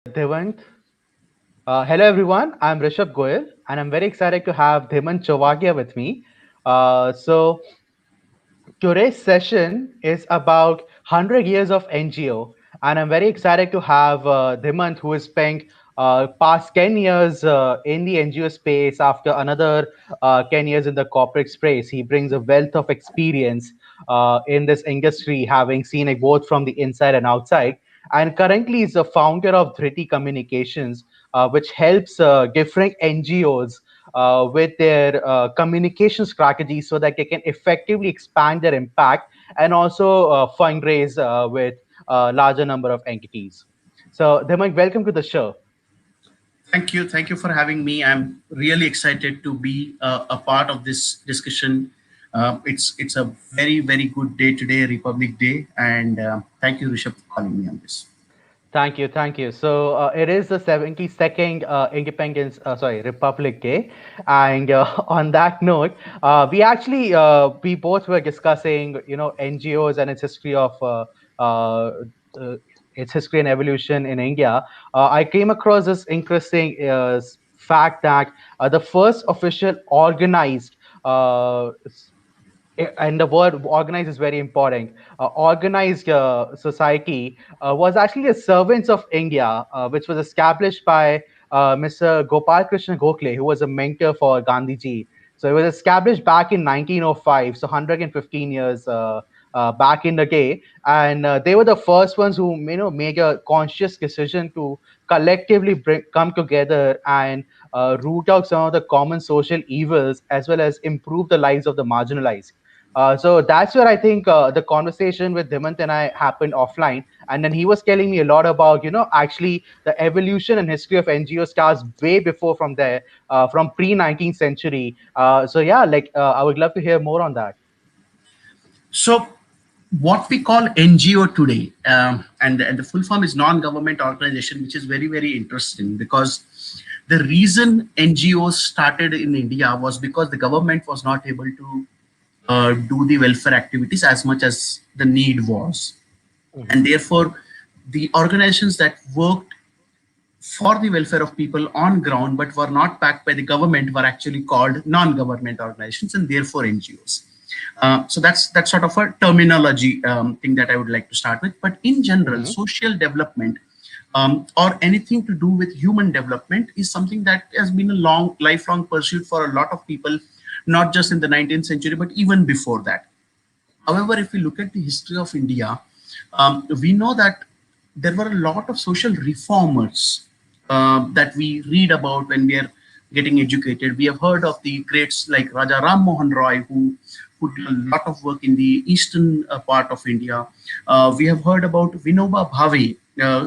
Devant. Hello everyone, I'm Rishabh Goyal and I'm very excited to have Dhimant Chowagia with me. So today's session is about 100 years of NGO, and I'm very excited to have Dhimant, who has spent past 10 years in the NGO space after another 10 years in the corporate space. He brings a wealth of experience in this industry, having seen it both from the inside and outside. And currently is the founder of Dhriti Communications, which helps different NGOs with their communication strategies so that they can effectively expand their impact and also fundraise with a larger number of entities. So, Dhimant, welcome to the show. Thank you for having me. I'm really excited to be a part of this discussion. It's a very good day today, Republic Day, and thank you, Rishabh, for calling me on this. Thank you. So it is the 72nd Republic Day. And on that note, we both were discussing, NGOs and uh, uh, its history and evolution in India. I came across this interesting fact that the first official organized and the word organized is very important. Organized society was actually the Servants of India, which was established by Mr. Gopal Krishna Gokhale, who was a mentor for Gandhiji. So it was established back in 1905, so 115 years back in the day, and they were the first ones who made a conscious decision to collectively come together and root out some of the common social evils as well as improve the lives of the marginalized. So that's where I think the conversation with Dimant and I happened offline. And then he was telling me a lot about, actually the evolution and history of NGO stars way before from there, from pre-19th century. So yeah, I would love to hear more on that. So, what we call NGO today, and the full form is non-government organization, which is very interesting because the reason NGOs started in India was because the government was not able to do the welfare activities as much as the need was. And therefore, the organizations that worked for the welfare of people on ground but were not backed by the government were actually called non-government organizations and therefore NGOs. So that's sort of a terminology thing that I would like to start with. But in general, social development or anything to do with human development is something that has been a lifelong pursuit for a lot of people, not just in the 19th century, but even before that. However, if we look at the history of India, we know that there were a lot of social reformers that we read about when we are getting educated. We have heard of the greats like Raja Ram Mohan Roy, who did a lot of work in the eastern part of India. We have heard about Vinoba Bhave,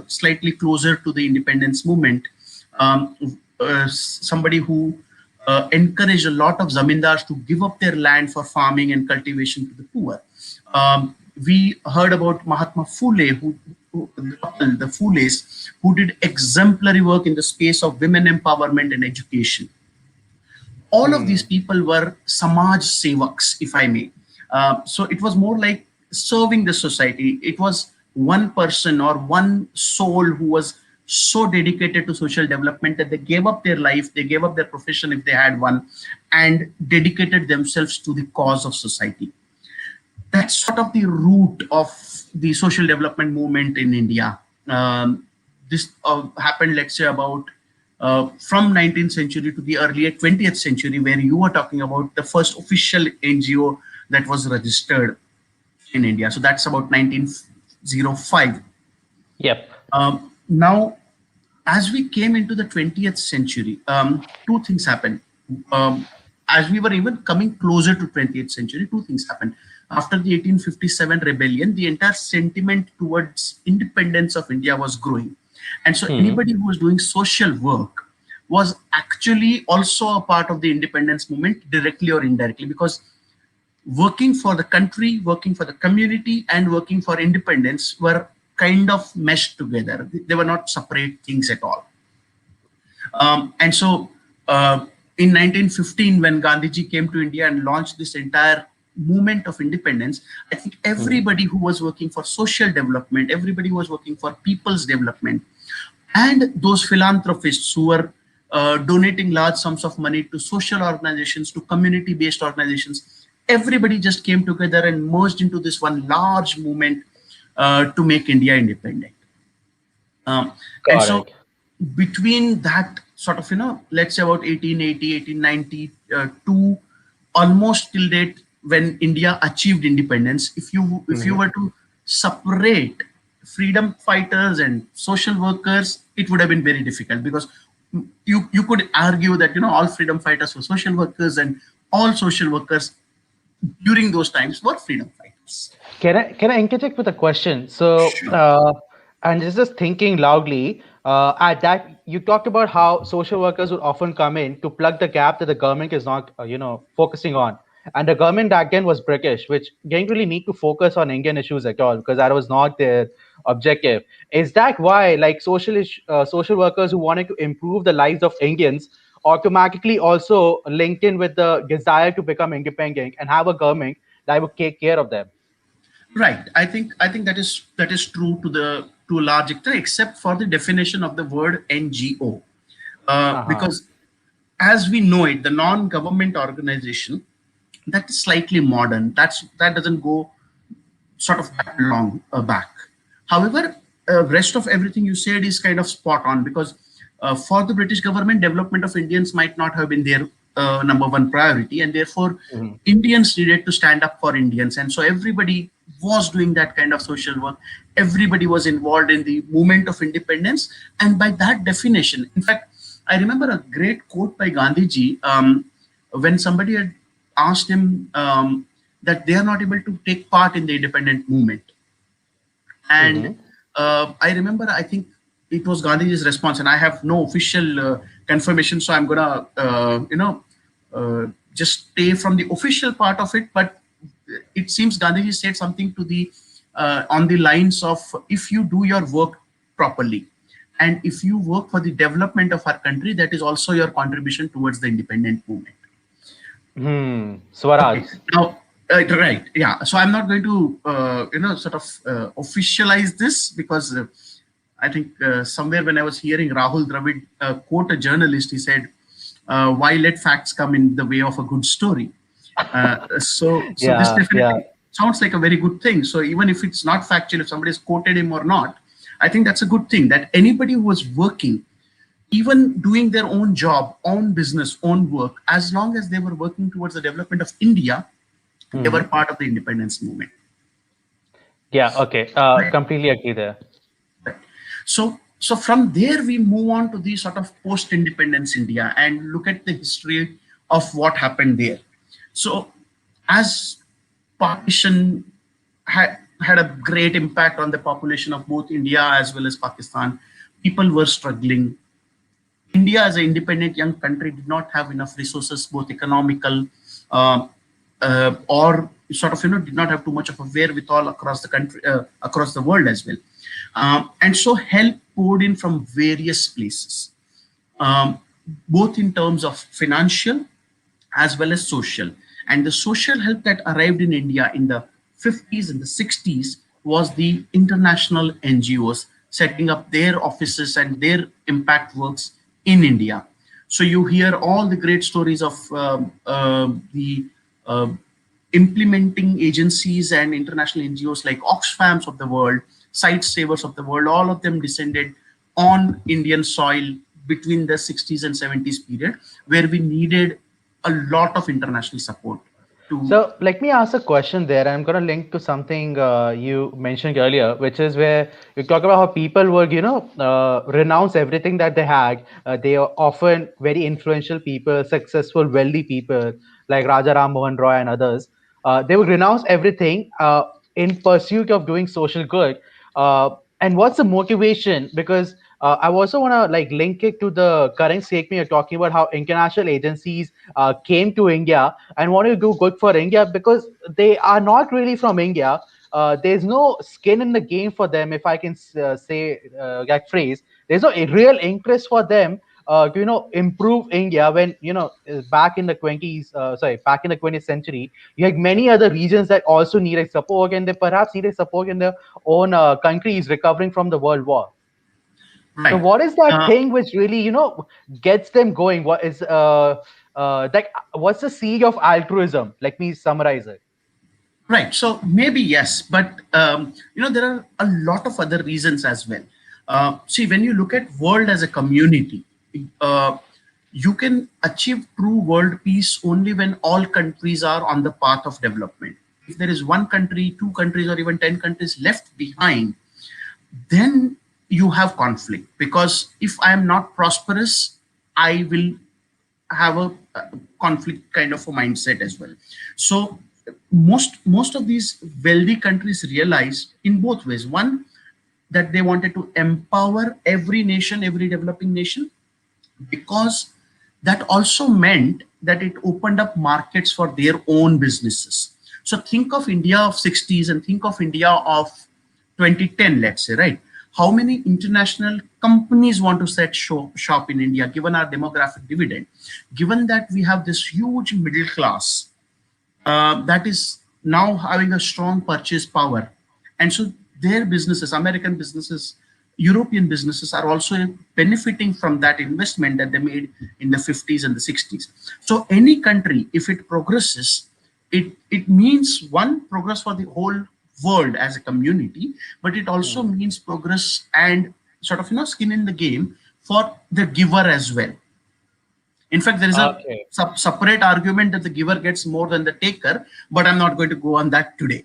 slightly closer to the independence movement, somebody who encouraged a lot of zamindars to give up their land for farming and cultivation to the poor. We heard about Mahatma Phule, the Phules, who did exemplary work in the space of women empowerment and education. All of these people were Samaj Sevaks, if I may. So it was more like serving the society. It was one person or one soul who was so dedicated to social development that they gave up their life, they gave up their profession if they had one, and dedicated themselves to the cause of society. That's sort of the root of the social development movement in India. This happened, let's say, about from 19th century to the earlier 20th century, where you were talking about the first official NGO that was registered in India. So that's about 1905. Yep. Now, as we came into the 20th century, two things happened. As we were even coming closer to 20th century, two things happened. After the 1857 rebellion, the entire sentiment towards independence of India was growing. And so anybody who was doing social work was actually also a part of the independence movement, directly or indirectly, because working for the country, working for the community, and working for independence were kind of meshed together. They were not separate things at all. And so in 1915, when Gandhiji came to India and launched this entire movement of independence, I think everybody who was working for social development, everybody who was working for people's development, and those philanthropists who were donating large sums of money to social organizations, to community based organizations, everybody just came together and merged into this one large movement to make India independent. And so Correct. between that sort of, let's say about 1880, 1890 to almost till date when India achieved independence, if you Mhm. were to separate freedom fighters and social workers, it would have been very difficult, because you could argue that all freedom fighters were social workers, and all social workers during those times were freedom fighters. Can I interject with a question? So, Sure. and just thinking loudly, at that you talked about how social workers would often come in to plug the gap that the government is not, focusing on. And the government back then was British, which didn't really need to focus on Indian issues at all because that was not their objective. Is that why, like, social workers who wanted to improve the lives of Indians automatically also linked in with the desire to become independent and have a government that would take care of them? Right. I think that is true to a large extent, except for the definition of the word NGO, Uh-huh. because as we know it, the non-government organization, that is slightly modern. That doesn't go sort of that long back. However, rest of everything you said is kind of spot on, because for the British government, development of Indians might not have been their number one priority, and therefore Mhm. Indians needed to stand up for Indians, and so everybody was doing that kind of social work. Everybody was involved in the movement of independence, and by that definition, in fact, I remember a great quote by Gandhiji, when somebody had asked him that they are not able to take part in the independent movement. And Mhm. I remember, I think it was Gandhiji's response, and I have no official confirmation, so I'm gonna, just stay from the official part of it. But it seems Gandhiji said something to the on the lines of, if you do your work properly, and if you work for the development of our country, that is also your contribution towards the independent movement. Hmm. Okay. Swaraj. Now, right, yeah. So I'm not going to, sort of officialize this, because I think somewhere when I was hearing Rahul Dravid quote a journalist, he said, "Why let facts come in the way of a good story?" So this Yeah, yeah. definitely sounds like a very good thing. So even if it's not factual, if somebody has quoted him or not, I think that's a good thing. That anybody who was working, even doing their own job, own business, own work, as long as they were working towards the development of India, they were Hmm. part of the independence movement. Yeah, okay. Right. Completely agree there. Right. So from there we move on to the sort of post-independence India and look at the history of what happened there. So as partition had a great impact on the population of both India as well as Pakistan, people were struggling. India, as an independent young country, did not have enough resources, both economical, uh, or sort of, did not have too much of a wherewithal across the country, across the world as well. And so help poured in from various places, um, both in terms of financial as well as social. And the social help that arrived in India in the 50s and the 60s was the international NGOs setting up their offices and their impact works in India. So you hear all the great stories of the uh, implementing agencies and international NGOs like Oxfams of the world, Site Savers of the world, all of them descended on Indian soil between the 60s and 70s period, where we needed a lot of international support to. So let me ask a question there. I'm going to link to something you mentioned earlier, which is where you talk about how people would, renounce everything that they had. They are often very influential people, successful, wealthy people like Raja Ram Mohan Roy and others. They would renounce everything in pursuit of doing social good. Uh, and what's the motivation? Because I also want to like link it to the current statement you're talking about how international agencies came to India and want to do good for India because they are not really from India. There's no skin in the game for them, if I can say that phrase. There's no real interest for them to improve India when back in the 20th century, you had many other regions that also needed support and they perhaps needed support in their own countries recovering from the World War. So Right. what is that Uh, thing which really, gets them going? What is like what's the seed of altruism? Let me summarize it. Right. So maybe yes, but there are a lot of other reasons as well. See, when you look at world as a community, uh, you can achieve true world peace only when all countries are on the path of development. If there is one country, two countries, or even 10 countries left behind, then you have conflict. Because if I am not prosperous, I will have a conflict kind of a mindset as well. So most of these wealthy countries realized in both ways. One, that they wanted to empower every nation, every developing nation, because that also meant that it opened up markets for their own businesses. So think of India of 60s and think of India of 2010, let's say, right? How many international companies want to set shop in India, given our demographic dividend, given that we have this huge middle class that is now having a strong purchase power. And so their businesses, American businesses, European businesses are also benefiting from that investment that they made in the 50s and the 60s. So any country, if it progresses, it means one, progress for the whole world as a community, but it also Hmm. means progress and sort of skin in the game for the giver as well. In fact, there is a Okay. separate argument that the giver gets more than the taker, but I'm not going to go on that today.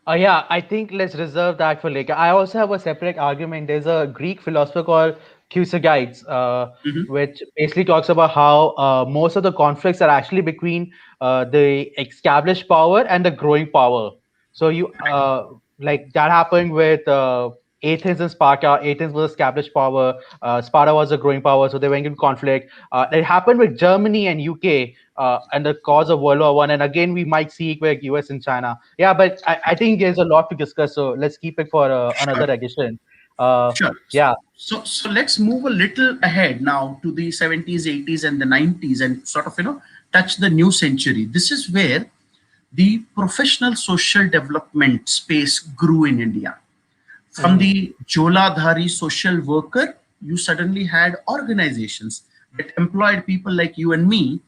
Yeah, I think let's reserve that for later. I also have a separate argument. There's a Greek philosopher called Thucydides, Mhm. which basically talks about how most of the conflicts are actually between the established power and the growing power. So you like that happened with Athens and Sparta. Athens was established power. Sparta was a growing power, so they went into conflict. It happened with Germany and UK and the cause of World War One. And again, we might see it with US and China. Yeah, but I think there's a lot to discuss. So let's keep it for another Sure, edition. Uh, sure. yeah. So let's move a little ahead now to the 70s, 80s, and the 90s, and sort of touch the new century. This is where the professional social development space grew in India. From Hmm. the Joladhari social worker, you suddenly had organizations that employed people like you and me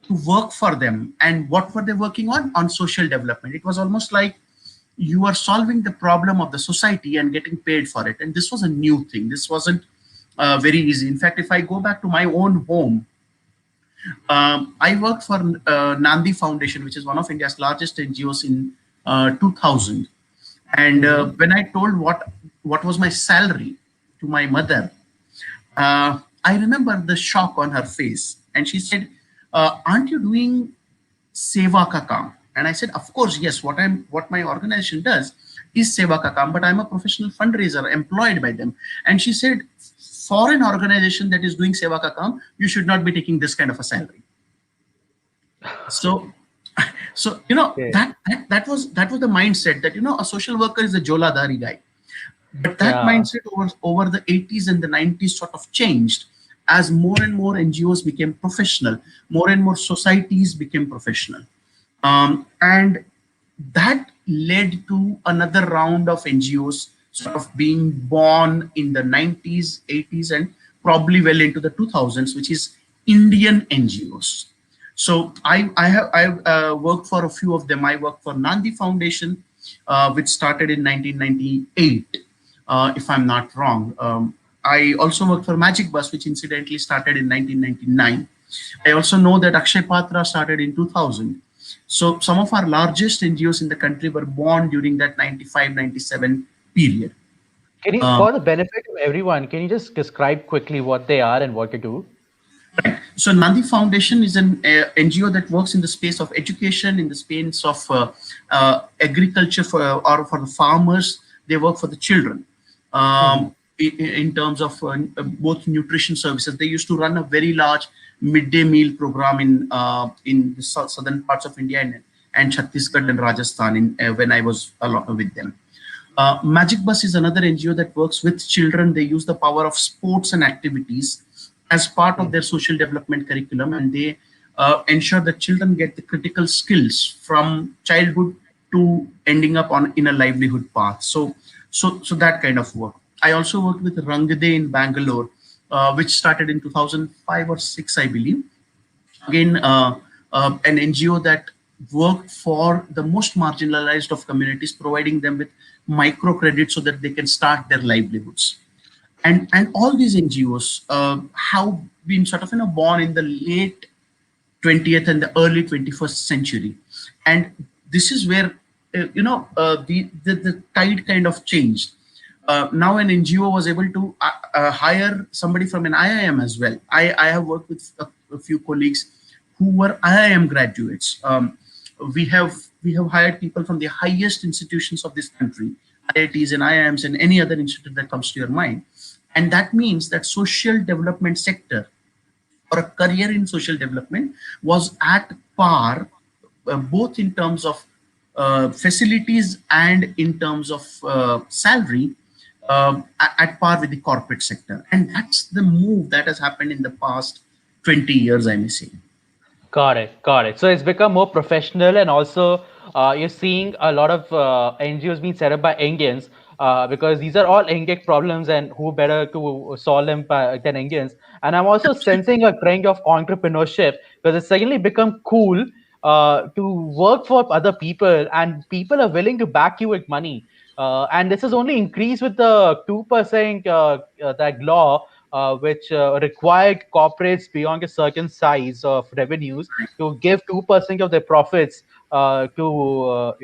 to work for them. And what were they working on? On social development. It was almost like you are solving the problem of the society and getting paid for it. And this was a new thing. This wasn't very easy. In fact, if I go back to my own home, I worked for Nandi Foundation, which is one of India's largest NGOs in 2000. And Hmm. when I told what was my salary to my mother, I remember the shock on her face. And she said, "Aren't you doing Seva ka kaam?" And I said, "Of course, yes. What my organization does is Seva ka kaam, but I'm a professional fundraiser employed by them." And she said, "For an organization that is doing Seva ka kaam, you should not be taking this kind of a salary." So, so Okay. that was the mindset that a social worker is a Joladhari guy. But that Yeah. mindset over the 80s and the 90s sort of changed as more and more NGOs became professional, more and more societies became professional. And that led to another round of NGOs sort of being born in the 90s, 80s, and probably well into the 2000s, which is Indian NGOs. So I worked for a few of them. I worked for Nandi Foundation, which started in 1998, if I'm not wrong. I also worked for Magic Bus, which incidentally started in 1999. I also know that Akshay Patra started in 2000. So some of our largest NGOs in the country were born during that 95-97 period. Can you, Um, for the benefit of everyone, can you just describe quickly what they are and what they do? So Nandi Foundation is an NGO that works in the space of education, in the space of agriculture or for the farmers. They work for the children. Hmm. In terms of both nutrition services, they used to run a very large midday meal program in the southern parts of India and Chhattisgarh and Rajasthan when I was along with them. Magic Bus is another NGO that works with children. They use the power of sports and activities as part of Hmm. their social development curriculum, and they ensure that children get the critical skills from childhood to ending up on in a livelihood path. So that kind of work. I also worked with Rangde in Bangalore, which started in 2005 or 6, I believe. Again, an NGO that worked for the most marginalized of communities, providing them with microcredit so that they can start their livelihoods. And all these NGOs have been sort of born in the late 20th and the early 21st century, and this is where the tide kind of changed. Now an NGO was able to hire somebody from an IIM as well. I have worked with a few colleagues who were IIM graduates. We have hired people from the highest institutions of this country, IITs and IIMs and any other institute that comes to your mind. And that means that social development sector or a career in social development was at par, both in terms of facilities and in terms of salary, at par with the corporate sector. And that's the move that has happened in the past 20 years, I may say. Got it, got it. So it's become more professional, and also you're seeing a lot of NGOs being set up by Indians, because these are all Indian problems, and who better to solve them than Indians. And I'm also sensing a trend of entrepreneurship, because it's suddenly become cool to work for other people, and people are willing to back you with money. And this has only increased with the 2% that law, which required corporates beyond a certain size of revenues to give 2% of their profits to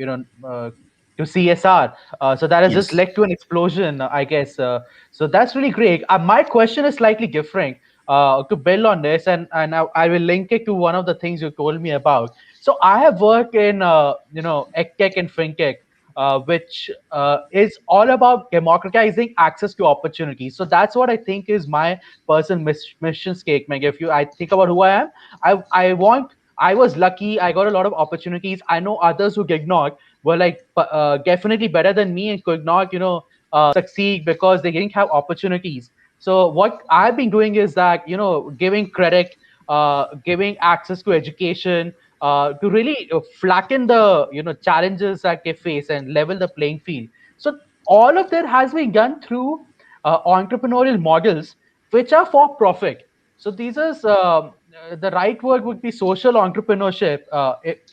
CSR. So that has just Yes. led to an explosion, I guess. So that's really great. My question is slightly different. To build on this, and I will link it to one of the things you told me about. So I have worked in EdTech and FinTech, which is all about democratizing access to opportunities. So that's what I think is my personal mission statement. If you, I think about who I am, I want. I was lucky. I got a lot of opportunities. I know others who did not were like definitely better than me and could not, succeed because they didn't have opportunities. So what I've been doing is that, giving credit, giving access to education, to really flatten the challenges that they face and level the playing field. So all of that has been done through entrepreneurial models which are for profit. So these is the right word would be social entrepreneurship,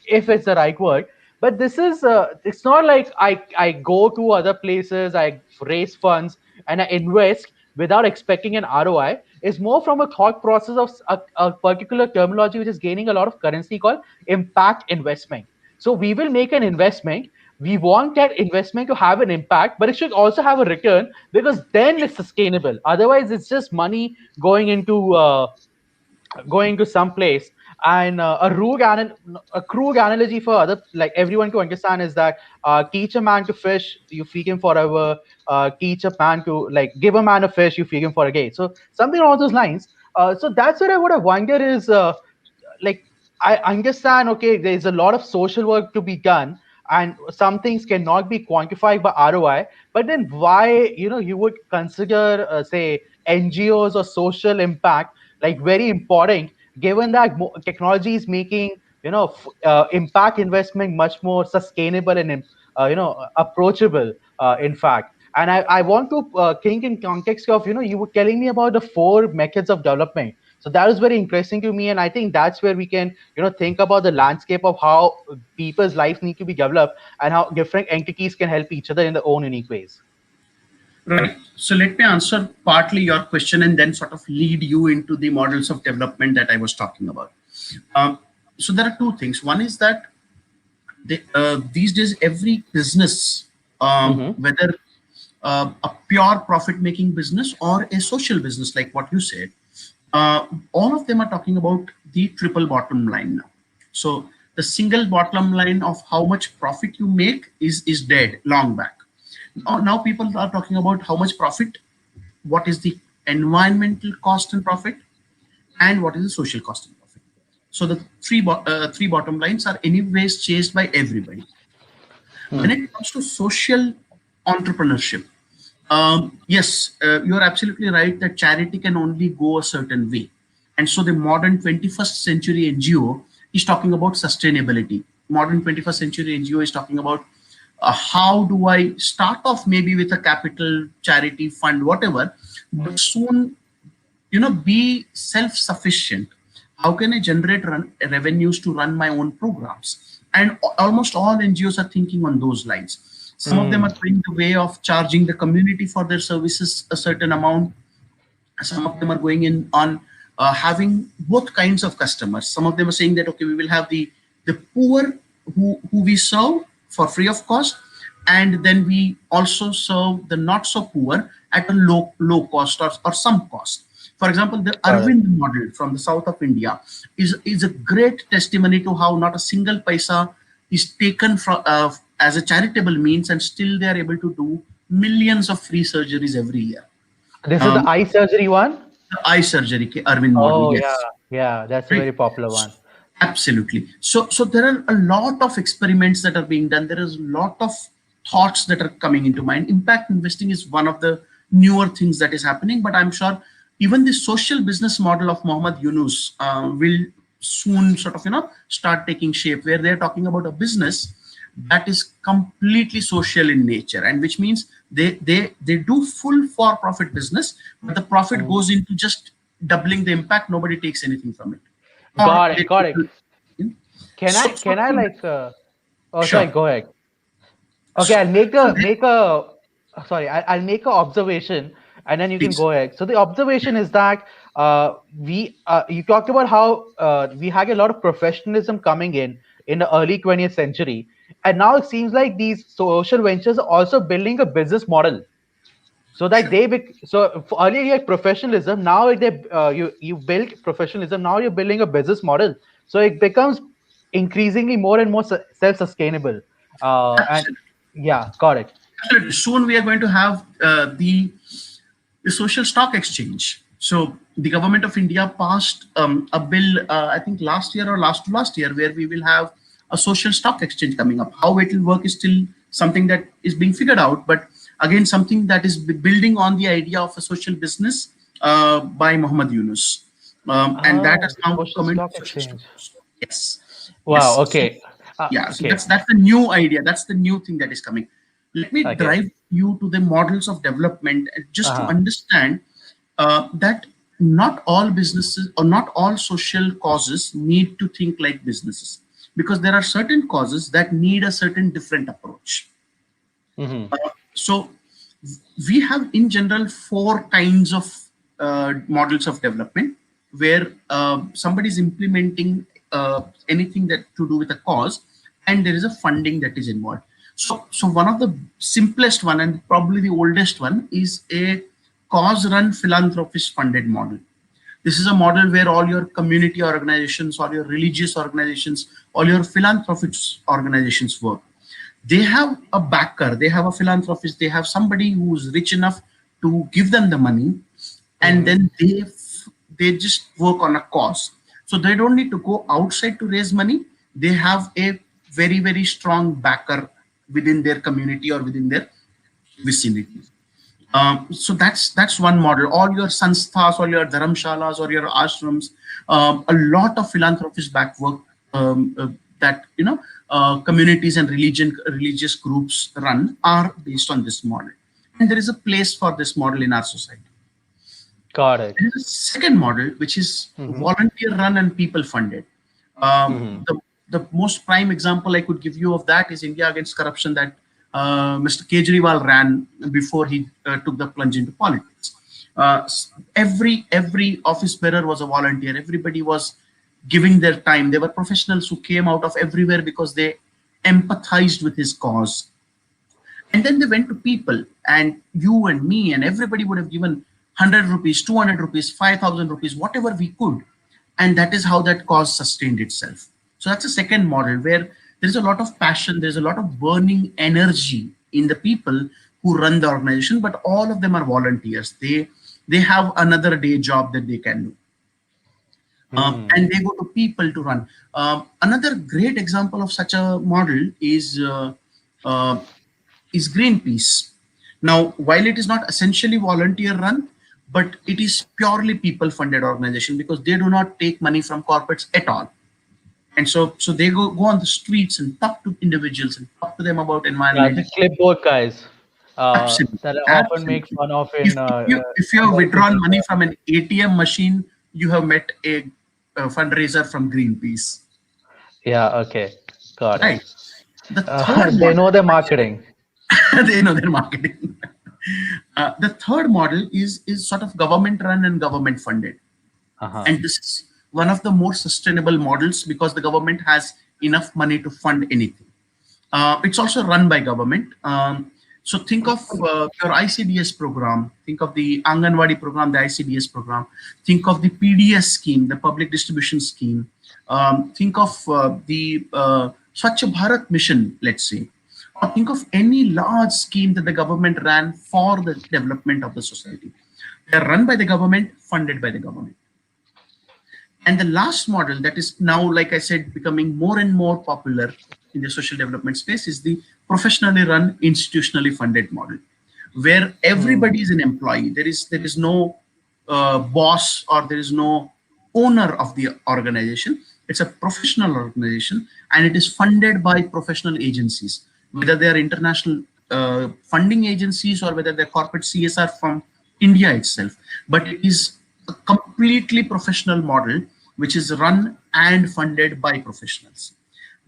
if it's the right word. But this is it's not like I go to other places, I raise funds and I invest without expecting an ROI. It's more from a thought process of a particular terminology which is gaining a lot of currency called impact investment. So we will make an investment. We want that investment to have an impact, but it should also have a return, because then it's sustainable. Otherwise, it's just money going to some place. And a crude analogy for other, like everyone to understand, is that teach a man to fish, you feed him forever. Teach a man to, like, give a man a fish, you feed him for a day. So something along those lines. So that's what I would have wondered is, like, I understand, okay, there's a lot of social work to be done, and some things cannot be quantified by ROI. But then why, you would consider, say, NGOs or social impact like very important, given that technology is making impact investment much more sustainable and approachable, in fact. And I want to think in context of, you were telling me about the four methods of development. So that is very interesting to me, and I think that's where we can think about the landscape of how people's lives need to be developed, and how different entities can help each other in their own unique ways. Right. So let me answer partly your question and then sort of lead you into the models of development that I was talking about. Um, so there are two things. One is that these days every business, Mm-hmm. whether a pure profit-making business or a social business, like what you said, all of them are talking about the triple bottom line now. So the single bottom line of how much profit you make is dead long back. Now people are talking about how much profit, what is the environmental cost and profit, and what is the social cost and profit. So the three bottom lines are anyways chased by everybody. When it comes to social entrepreneurship, yes, you are absolutely right that charity can only go a certain way. And so the modern 21st century NGO is talking about sustainability. Modern 21st century NGO is talking about How do I start off maybe with a capital, charity fund, whatever, but soon, be self-sufficient? How can I generate revenues to run my own programs? And almost all NGOs are thinking on those lines. Some of them Mm. are going the way of charging the community for their services a certain amount. Some of them are going in on having both kinds of customers. Some of them are saying that, okay, we will have the poor who we serve for free of cost, and then we also serve the not so poor at a low cost, or some cost. For example, the Got it. Arvind model from the south of India is a great testimony to how not a single paisa is taken from as a charitable means, and still they are able to do millions of free surgeries every year. This is the Um, eye surgery one? the eye surgery, Arvind model, Oh, yeah. yes. Yeah, that's a Right. very popular So, one. absolutely. So there are a lot of experiments that are being done. There is a lot of thoughts that are coming into mind. Impact investing is one of the newer things that is happening, but I'm sure even the social business model of Mohammed Yunus will soon sort of start taking shape, where they're talking about a business that is completely social in nature, and which means they do full for profit business, but the profit Mm. goes into just doubling the impact. Nobody takes anything from it, or Got they it. Got it. so, so Can I like oh, sorry, sure. go ahead. Okay, So, I'll make so a make a sorry, I'll make a observation and then you can please. go ahead. So the observation is that we you talked about how we had a lot of professionalism coming in the early 20th century, and now it seems like these social ventures are also building a business model so that Sure. earlier you had professionalism, now you build professionalism, now you're building a business model, so it becomes increasingly more and more self-sustainable, and Absolutely. yeah, got it. Absolutely. Soon we are going to have the social stock exchange. So the government of India passed a bill, I think last year or last to last year, where we will have a social stock exchange coming up. How it will work is still something that is being figured out, but again, something that is building on the idea of a social business by Muhammad Yunus. And that has Oh, now social come into stock social stock. exchange. Yes. Wow, Yes. So okay. yeah, so Okay. that's the new idea, that's the new thing that is coming. Let me Okay. drive you to the models of development, just to Uh-huh. understand that not all businesses or not all social causes need to think like businesses, because there are certain causes that need a certain different approach. Mm-hmm. So we have in general four kinds of models of development, where somebody is implementing anything that to do with a cause, and there is a funding that is involved. So one of the simplest one, and probably the oldest one, is a cause run philanthropist funded model. This is a model where all your community organizations, all your religious organizations, all your philanthropic organizations work. They have a backer, they have a philanthropist, they have somebody who's rich enough to give them the money, and Mm-hmm. then they just work on a cause. So they don't need to go outside to raise money. They have a very strong backer within their community or within their vicinity. So that's one model. All your sanstha's, all your dharamshalas, or your ashrams, a lot of philanthropist back work that communities and religious groups run are based on this model, and there is a place for this model in our society. Got it. There is a second model, which is Mm-hmm. volunteer run and people funded. Mm-hmm. The most prime example I could give you of that is India Against Corruption, that Mr. Kejriwal ran before he took the plunge into politics. Every office bearer was a volunteer. Everybody was giving their time. They were professionals who came out of everywhere because they empathized with his cause. And then they went to people, and you and me and everybody would have given 100 rupees, 200 rupees, 5,000 rupees, whatever we could. And that is how that cause sustained itself. So that's a second model where there's a lot of passion, there's a lot of burning energy in the people who run the organization, but all of them are volunteers. They have another day job that they can do. Mm. And they go to people to run. Another great example of such a model uh, is Greenpeace. Now, while it is not essentially volunteer run, but it is purely people funded organization, because they do not take money from corporates at all. And so they go on the streets and talk to individuals and talk to them about Yeah, environment. the clipboard guys Absolutely, that I often make absolutely. fun of If in if you have American withdrawn money media. from an ATM machine, you have met a fundraiser from Greenpeace, Yeah, okay, got it. right? The third They model, know their marketing. they know their marketing. The third model is sort of government run and government funded, Uh-huh. and this is one of the more sustainable models because the government has enough money to fund anything. It's also run by government. So think of your ICDS program. Think of the Anganwadi program, the ICDS program. Think of the PDS scheme, the public distribution scheme. Think of the Swachh Bharat mission, let's say. Or think of any large scheme that the government ran for the development of the society. They are run by the government, funded by the government. And the last model that is now, like I said, becoming more and more popular in the social development space is the professionally run, institutionally funded model, where Hmm. everybody is an employee. There is no boss or there is no owner of the organization. It's a professional organization and it is funded by professional agencies, whether they are international funding agencies or whether they're corporate CSR from India itself. But it is a completely professional model which is run and funded by professionals.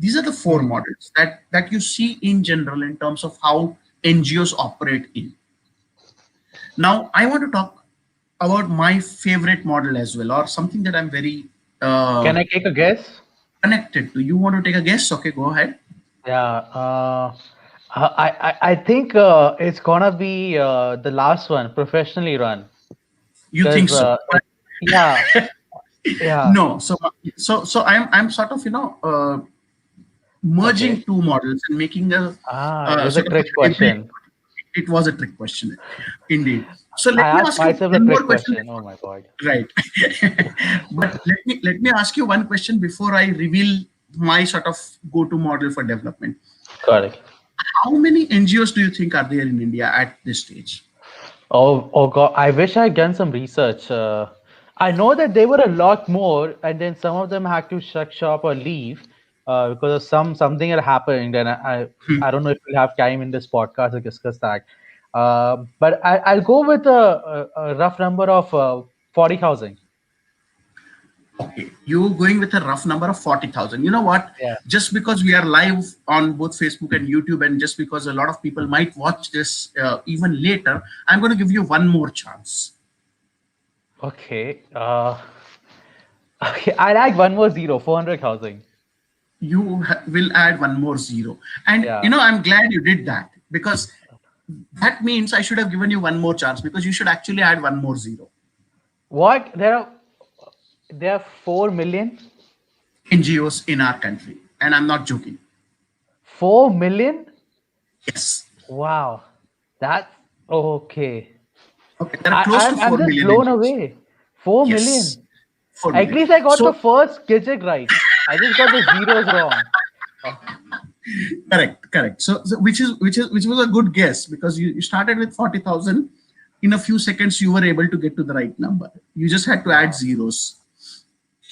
These are the four Hmm. models that you see in general in terms of how NGOs operate in. Now, I want to talk about my favorite model as well, or something that I'm very Can I take a guess? connected to. You want to take a guess? Okay, go ahead. Yeah. I think it's gonna be the last one, professionally run. You think Because so? But yeah, yeah. no. So I'm sort of Okay. merging two models and making a It was a sort of a trick hybrid. question. It was a trick question, indeed. So let I me asked ask you myself a one more trick question. question. Oh my God. Right. But let me ask you one question before I reveal my sort of go-to model for development. Correct. How many NGOs do you think are there in India at this stage? Oh God, I wish I had done some research. I know that there were a lot more, and then some of them had to shut shop or leave because of something had happened, and I don't know if we'll have time in this podcast to discuss that. But I'll go with a rough number of 40,000. Okay, you going with a rough number of 40,000. You know what? Yeah. Just because we are live on both Facebook and YouTube, and just because a lot of people might watch this even later, I'm going to give you one more chance. Okay. Okay. I'll add one more zero, 400,000. You will add one more zero. And Yeah. I'm glad you did that because that means I should have given you one more chance because you should actually add one more zero. What? There are 4 million. NGOs in our country. And I'm not joking. 4 million? Yes. Wow, that's okay. Okay. There are close to I'm 4 just million blown NGOs. away. Four Yes. million. 4 At million. least I got the So first digit right. I just got the zeros wrong. Oh, correct. So which was a good guess because you started with 40,000. In a few seconds, you were able to get to the right number. You just had to add wow. zeros.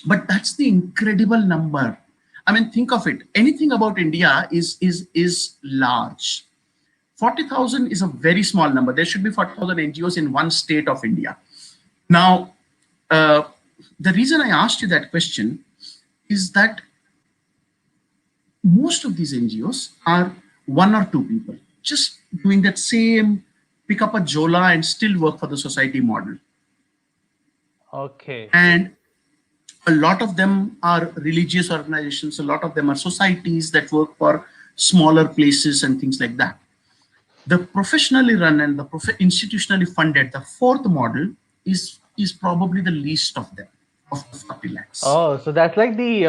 But that's the incredible number. I mean, think of it. Anything about India is large. 40,000 is a very small number. There should be 40,000 NGOs in one state of India. Now, uh, the reason I asked you that question is that most of these NGOs are one or two people just doing that same pick up a Jola and still work for the society model. Okay. And a lot of them are religious organizations, a lot of them are societies that work for smaller places and things like that. The professionally run and the institutionally funded, the fourth model is probably the least of them, of the 40 lakhs. Oh, so that's like the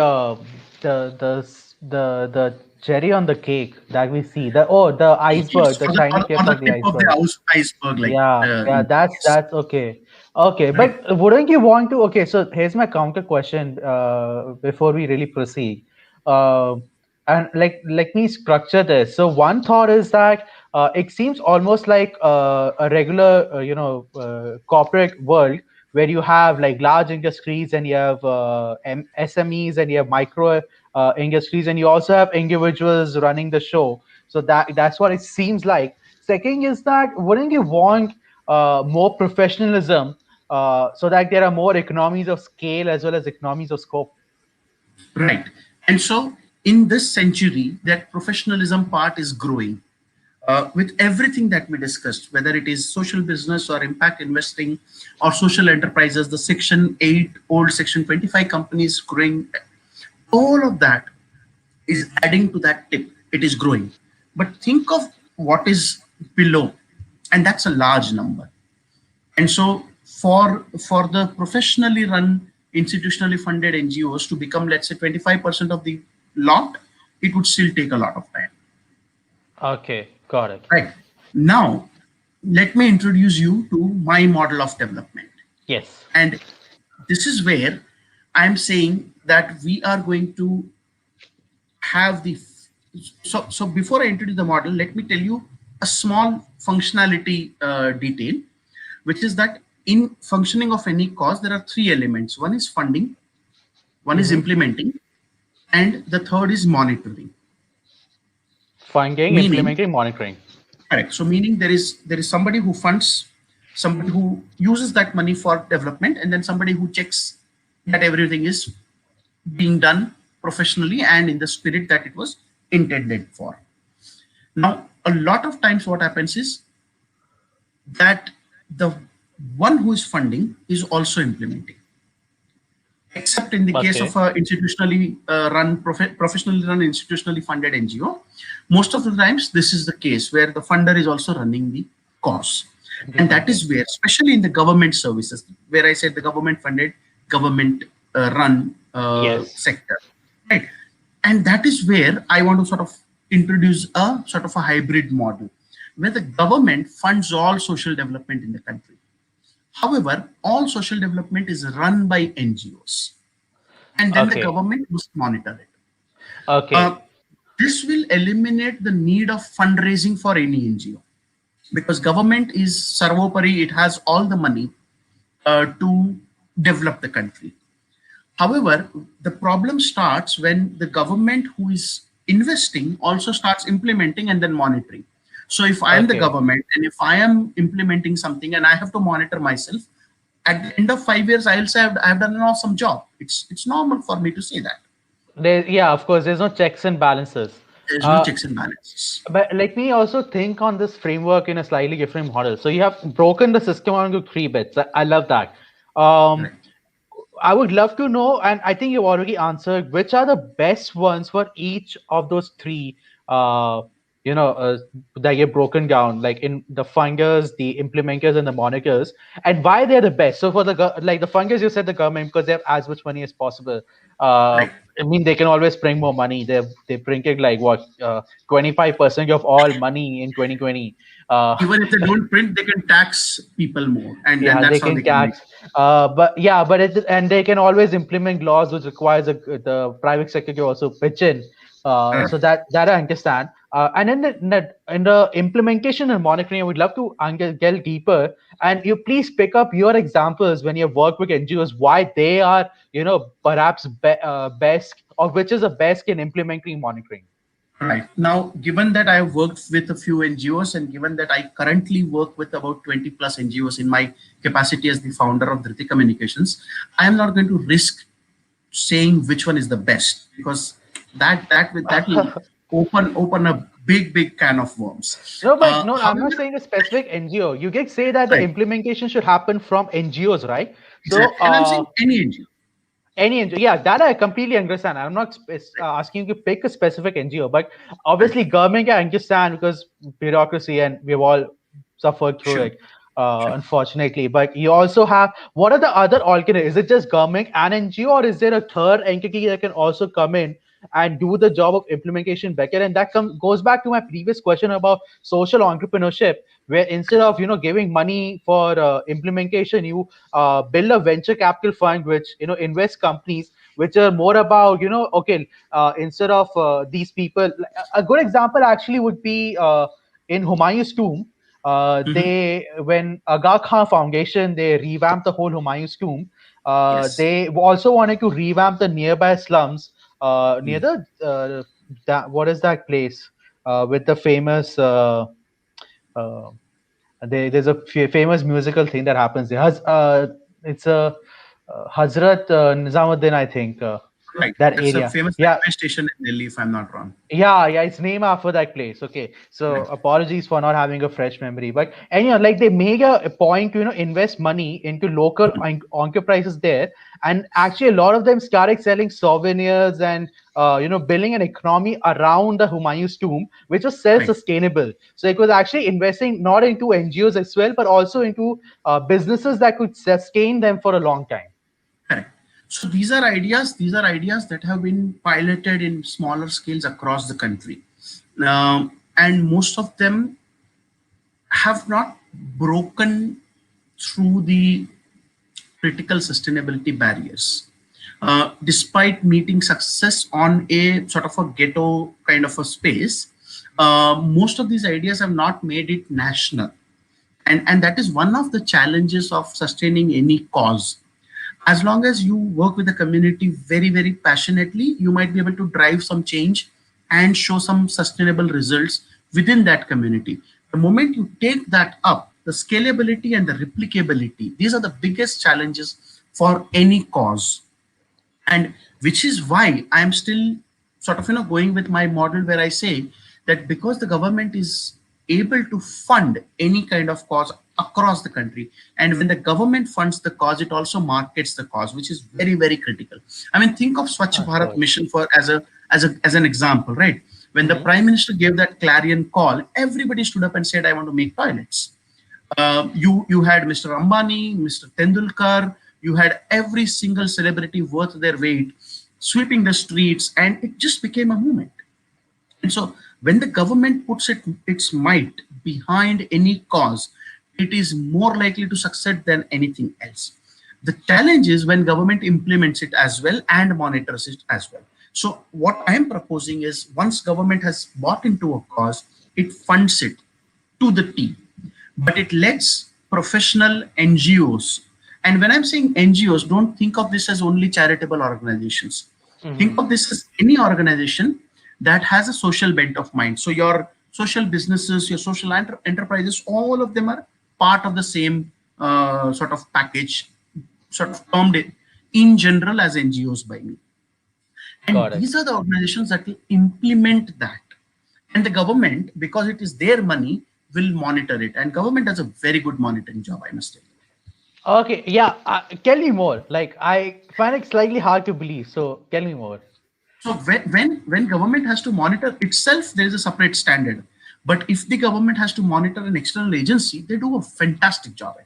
cherry on the cake that we see. The Yes, iceberg, the shiny tip or the of the tip of the iceberg. iceberg, like Yeah, yes, that's okay. Okay, correct. but wouldn't you want to? Okay, so here's my counter question before we really proceed. Uh, and like, let me structure this. So one thought is that it seems almost like a regular, corporate world where you have like large industries and you have SMEs and you have micro industries, and you also have individuals running the show. So that's what it seems like. Second is that wouldn't you want more professionalism, so that there are more economies of scale as well as economies of scope? Right. And so in this century, that professionalism part is growing. With everything that we discussed, whether it is social business or impact investing or social enterprises, the Section 8, old Section 25 companies growing, all of that is adding to that tip. It is growing. But think of what is below, and that's a large number. And so for the professionally run, institutionally funded NGOs to become, let's say, 25% of the lot, it would still take a lot of time. Okay, got it. Right. Now, let me introduce you to my model of development. Yes. And this is where I'm saying that we are going to have the so before I introduce the model, let me tell you a small functionality detail, which is that in functioning of any cause, there are three elements. One is funding, one is Mm-hmm. implementing, and the third is monitoring. Funding, Meaning, implementing, monitoring. correct. So meaning there is somebody who funds, somebody who uses that money for development, and then somebody who checks that everything is being done professionally and in the spirit that it was intended for. Now, a lot of times what happens is that the one who is funding is also implementing, except in the case of Okay. a institutionally professionally run, institutionally funded NGO. Most of the times, this is the case where the funder is also running the cause, and that Implementing. is where, especially in the government services, where I said the government funded, government run Yes. sector, right? And that is where I want to sort of introduce a sort of a hybrid model, where the government funds all social development in the country. However, all social development is run by NGOs, and then the Okay. government must monitor it. Uh, Okay. this will eliminate the need of fundraising for any NGO, because government is servopari, it has all the money to develop the country. However, the problem starts when the government who is investing also starts implementing and then monitoring. So if I am the Okay. government and if I am implementing something and I have to monitor myself, at the end of 5 years, I will say I've done an awesome job. It's normal for me to say that. Yeah, of course, there's no checks and balances. There's no Uh, checks and balances. but let me also think on this framework in a slightly different model. So you have broken the system into three bits. I love that. Um, Right. I would love to know, and I think you've already answered, which are the best ones for each of those three, uh, that get broken down, like in the funders, the implementers, and the monitors, and why they're the best. So for like the funders, you said the government because they have as much money as possible. Uh, Right. I mean, they can always bring more money. They printed like what 25% of all money in 2020. Even if they don't print, they can tax people more, and then Yeah, that's they how can they can make. tax, but yeah, but and they can always implement laws which requires the private sector to also pitch in. So Correct. that I understand. And in the implementation and monitoring, I would love to get deeper. And you please pick up your examples when you work with NGOs, why they are perhaps best, or which is the best in implementing monitoring. Right. Now, given that I have worked with a few NGOs and given that I currently work with about 20 plus NGOs in my capacity as the founder of Dhriti Communications, I am not going to risk saying which one is the best, because that will open a big can of worms. No, but no, I'm not However, saying a specific NGO. You did say that the right, implementation should happen from NGOs, right? So, exactly, and I'm saying any NGO. any NGO, yeah, that I completely understand. I'm not asking you to pick a specific NGO, but Right. obviously, government I understand because bureaucracy, and we've all suffered through Sure, it, sure. unfortunately. But you also have, what are the other alternatives? Is it just government and NGO, or is there a third entity that can also come in and do the job of implementation better? And that goes back to my previous question about social entrepreneurship, where instead of giving money for implementation, you build a venture capital fund which invest companies which are more about okay, instead of these people. A good example actually would be in Humayun's tomb. Mhm. They When Aga Khan Foundation, they revamped the whole Humayun's tomb. Yes. They also wanted to revamp the nearby slums, near the that what is that place with the famous uh, there's a famous musical thing that happens there. It's a Hazrat Nizamuddin, I think, Right. that That's a area. famous Yeah, railway station in Delhi, if I'm not wrong. yeah, it's named after that place. Okay, so Right. apologies for not having a fresh memory, but and like they make a point to invest money into local enterprises there, and actually a lot of them started selling souvenirs and building an economy around the Humayun's tomb, which was Correct. self-sustainable. So it was actually investing not into NGOs as well, but also into businesses that could sustain them for a long time. Correct. So these are ideas. These are ideas that have been piloted in smaller scales across the country, and most of them have not broken through the critical sustainability barriers. Despite meeting success on a sort of a ghetto kind of a space, most of these ideas have not made it national. And that is one of the challenges of sustaining any cause. As long as you work with the community very, very passionately, you might be able to drive some change and show some sustainable results within that community. The moment you take that up, the scalability and the replicability, these are the biggest challenges for any cause. And which is why I'm still sort of going with my model where I say that because the government is able to fund any kind of cause across the country, and when the government funds the cause, it also markets the cause, which is very, very critical. I mean, think of Swachh Of Bharat course. mission for as an example, right? When the Hmm. prime minister gave that clarion call, everybody stood up and said, I want to make toilets. You had Mr. Ambani, Mr. Tendulkar, you had every single celebrity worth their weight sweeping the streets, and it just became a movement. And so, when the government puts its might behind any cause, it is more likely to succeed than anything else. The challenge is when government implements it as well and monitors it as well. So, what I am proposing is once government has bought into a cause, it funds it to the T, but it lets professional NGOs. And when I'm saying NGOs, don't think of this as only charitable organizations. Hmm. Think of this as any organization that has a social bent of mind. So your social businesses, your social enterprises, all of them are part of the same sort of package, sort of termed in general as NGOs by me. And Got it. these are the organizations that will implement that. And the government, because it is their money, will monitor it. And government does a very good monitoring job, I must say. Okay, yeah. Tell me more. Like, I find it slightly hard to believe. So, tell me more. So when government has to monitor itself, there is a separate standard. But if the government has to monitor an external agency, they do a fantastic job at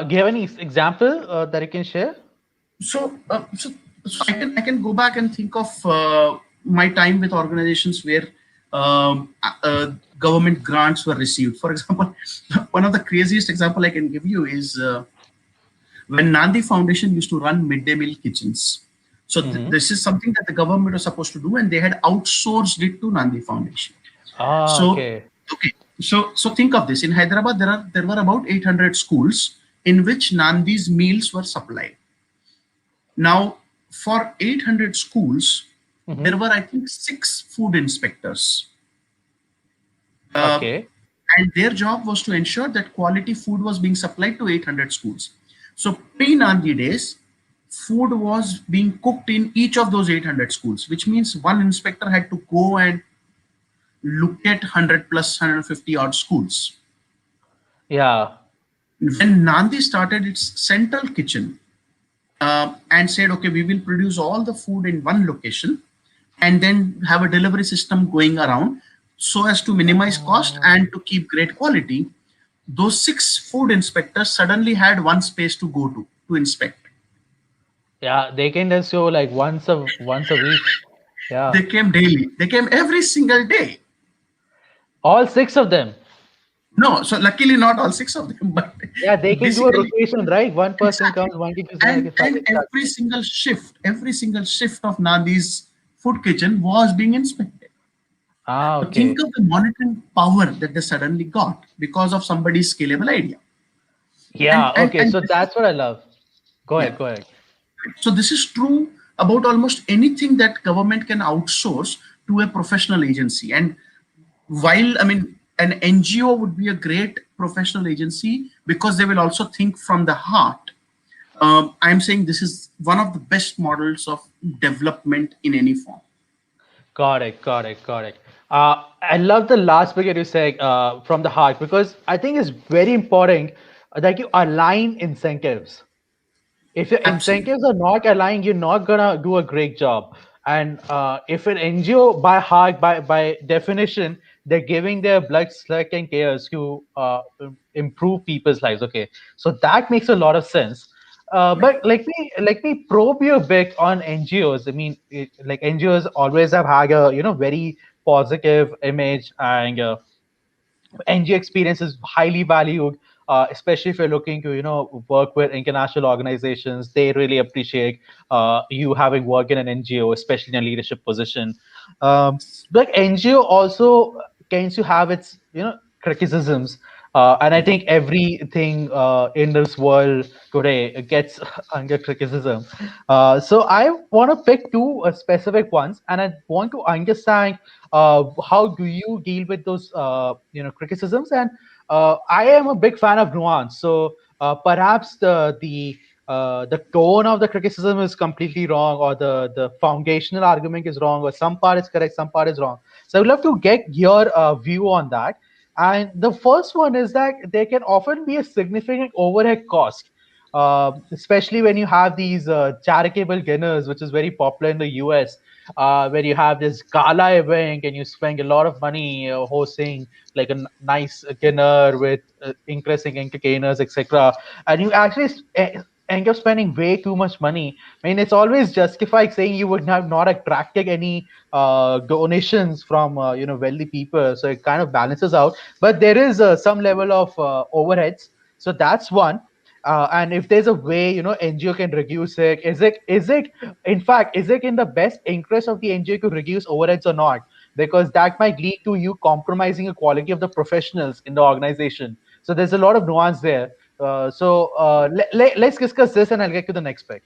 it. Do you have any example that you can share? So, so I can go back and think of my time with organizations where government grants were received. For example, one of the craziest example I can give you is when Nandi Foundation used to run midday meal kitchens. So Hmm. this is something that the government was supposed to do, and they had outsourced it to Nandi Foundation. Ah, So okay. okay, so think of this. In Hyderabad, there were about 800 schools in which Nandi's meals were supplied. Now, for 800 schools, there Hmm. were, I think, six food inspectors. Uh, Okay. and their job was to ensure that quality food was being supplied to 800 schools. So, pre Nandi days, food was being cooked in each of those 800 schools, which means one inspector had to go and look at 100 plus 150 odd schools. Yeah. When Nandi started its central kitchen, and said, okay, we will produce all the food in one location and then have a delivery system going around so as to minimize cost Ah. and to keep great quality. Those six food inspectors suddenly had one space to go to inspect. Yeah, they can just show like once a week. They Yeah. came daily, they came every single day. All six of them. No, so luckily not all six of them, but Yeah, they can do a basically, rotation, right? One person exactly. comes, one teaches, one And again, five days every starts. single shift, of Nadi's food kitchen was being inspected. Ah, So think okay. of the monitoring power that they suddenly got because of somebody's scalable idea. Yeah, And okay. and So this is, that's what I love. Go yeah. ahead, go ahead. So this is true about almost anything that government can outsource to a professional agency. And while I mean, an NGO would be a great professional agency because they will also think from the heart. I'm saying this is one of the best models of development in any form. Got it, got it, got it. I love the last bit that you said from the heart, because I think it's very important that you align incentives. If your Absolutely. incentives are not aligned, you're not gonna do a great job. And if an NGO, by heart, by definition, they're giving their blood, sweat, and cares to improve people's lives. Okay, so that makes a lot of sense. Right. But let me probe you a bit on NGOs. I mean, like NGOs always have had a very positive image, and NGO experience is highly valued, especially if you're looking to work with international organizations. They really appreciate you having worked in an NGO, especially in a leadership position. But NGO also tends to have its criticisms, and I think everything in this world today gets under criticism. So I want to pick two specific ones, and I want to understand how do you deal with those criticisms. And I am a big fan of nuance, so perhaps the tone of the criticism is completely wrong, or the foundational argument is wrong, or some part is correct, some part is wrong. So I would love to get your view on that. And the first one is that there can often be a significant overhead cost, especially when you have these charitable dinners, which is very popular in the US, where you have this gala event and you spend a lot of money hosting like a nice dinner with increasing entertainers, etc. And you actually end up spending way too much money. I mean, it's always justified saying you would have not attracted any donations from wealthy people, so it kind of balances out. But there is some level of overheads, so that's one. And if there's a way NGO can reduce it, is it in fact, is it in the best interest of the NGO to reduce overheads or not? Because that might lead to you compromising the quality of the professionals in the organization. So there's a lot of nuance there. Let's discuss this, and I'll get to the next pick.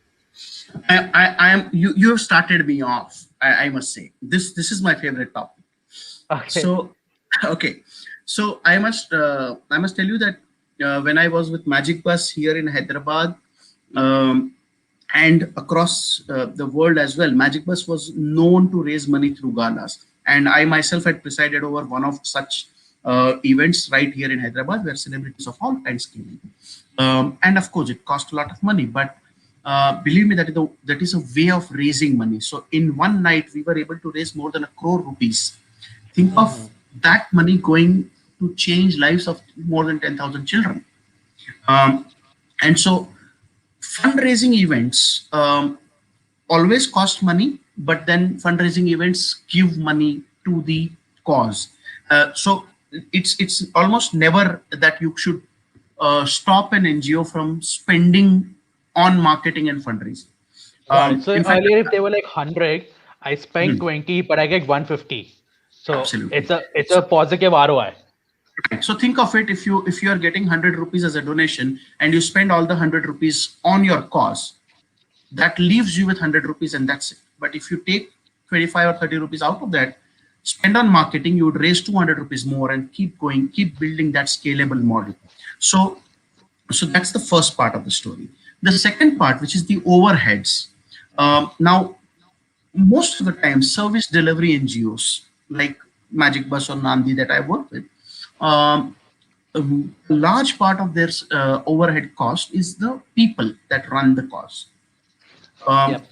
I am you. You have started me off. I must say this is my favorite topic. Okay. So, okay. So I must tell you that when I was with Magic Bus here in Hyderabad, um, and across the world as well, Magic Bus was known to raise money through galas. And I myself had presided over one of such events right here in Hyderabad, where celebrities of all kinds came in. And of course, it cost a lot of money, but believe me, that is a way of raising money. So in one night, we were able to raise more than a crore rupees. Think of Hmm. that money going to change lives of more than 10,000 children. Um, and so fundraising events always cost money, but then fundraising events give money to the cause. So it's almost never that you should stop an NGO from spending on marketing and fundraising. Got it. So In fact, earlier, if they were like 100, I spent hmm, 20, but I get 150. So absolutely. it's a So positive ROI. right. So think of it, if you are getting 100 rupees as a donation and you spend all the 100 rupees on your cause, that leaves you with 100 rupees and that's it. But if you take 25 or 30 rupees out of that, spend on marketing, you would raise 200 rupees more and keep going, keep building that scalable model. So so that's the first part of the story. The second part, which is the overheads. Now, most of the time, service delivery NGOs like Magic Bus or Nandi that I work with, um, a large part of their overhead cost is the people that run the cause. Um, Yep.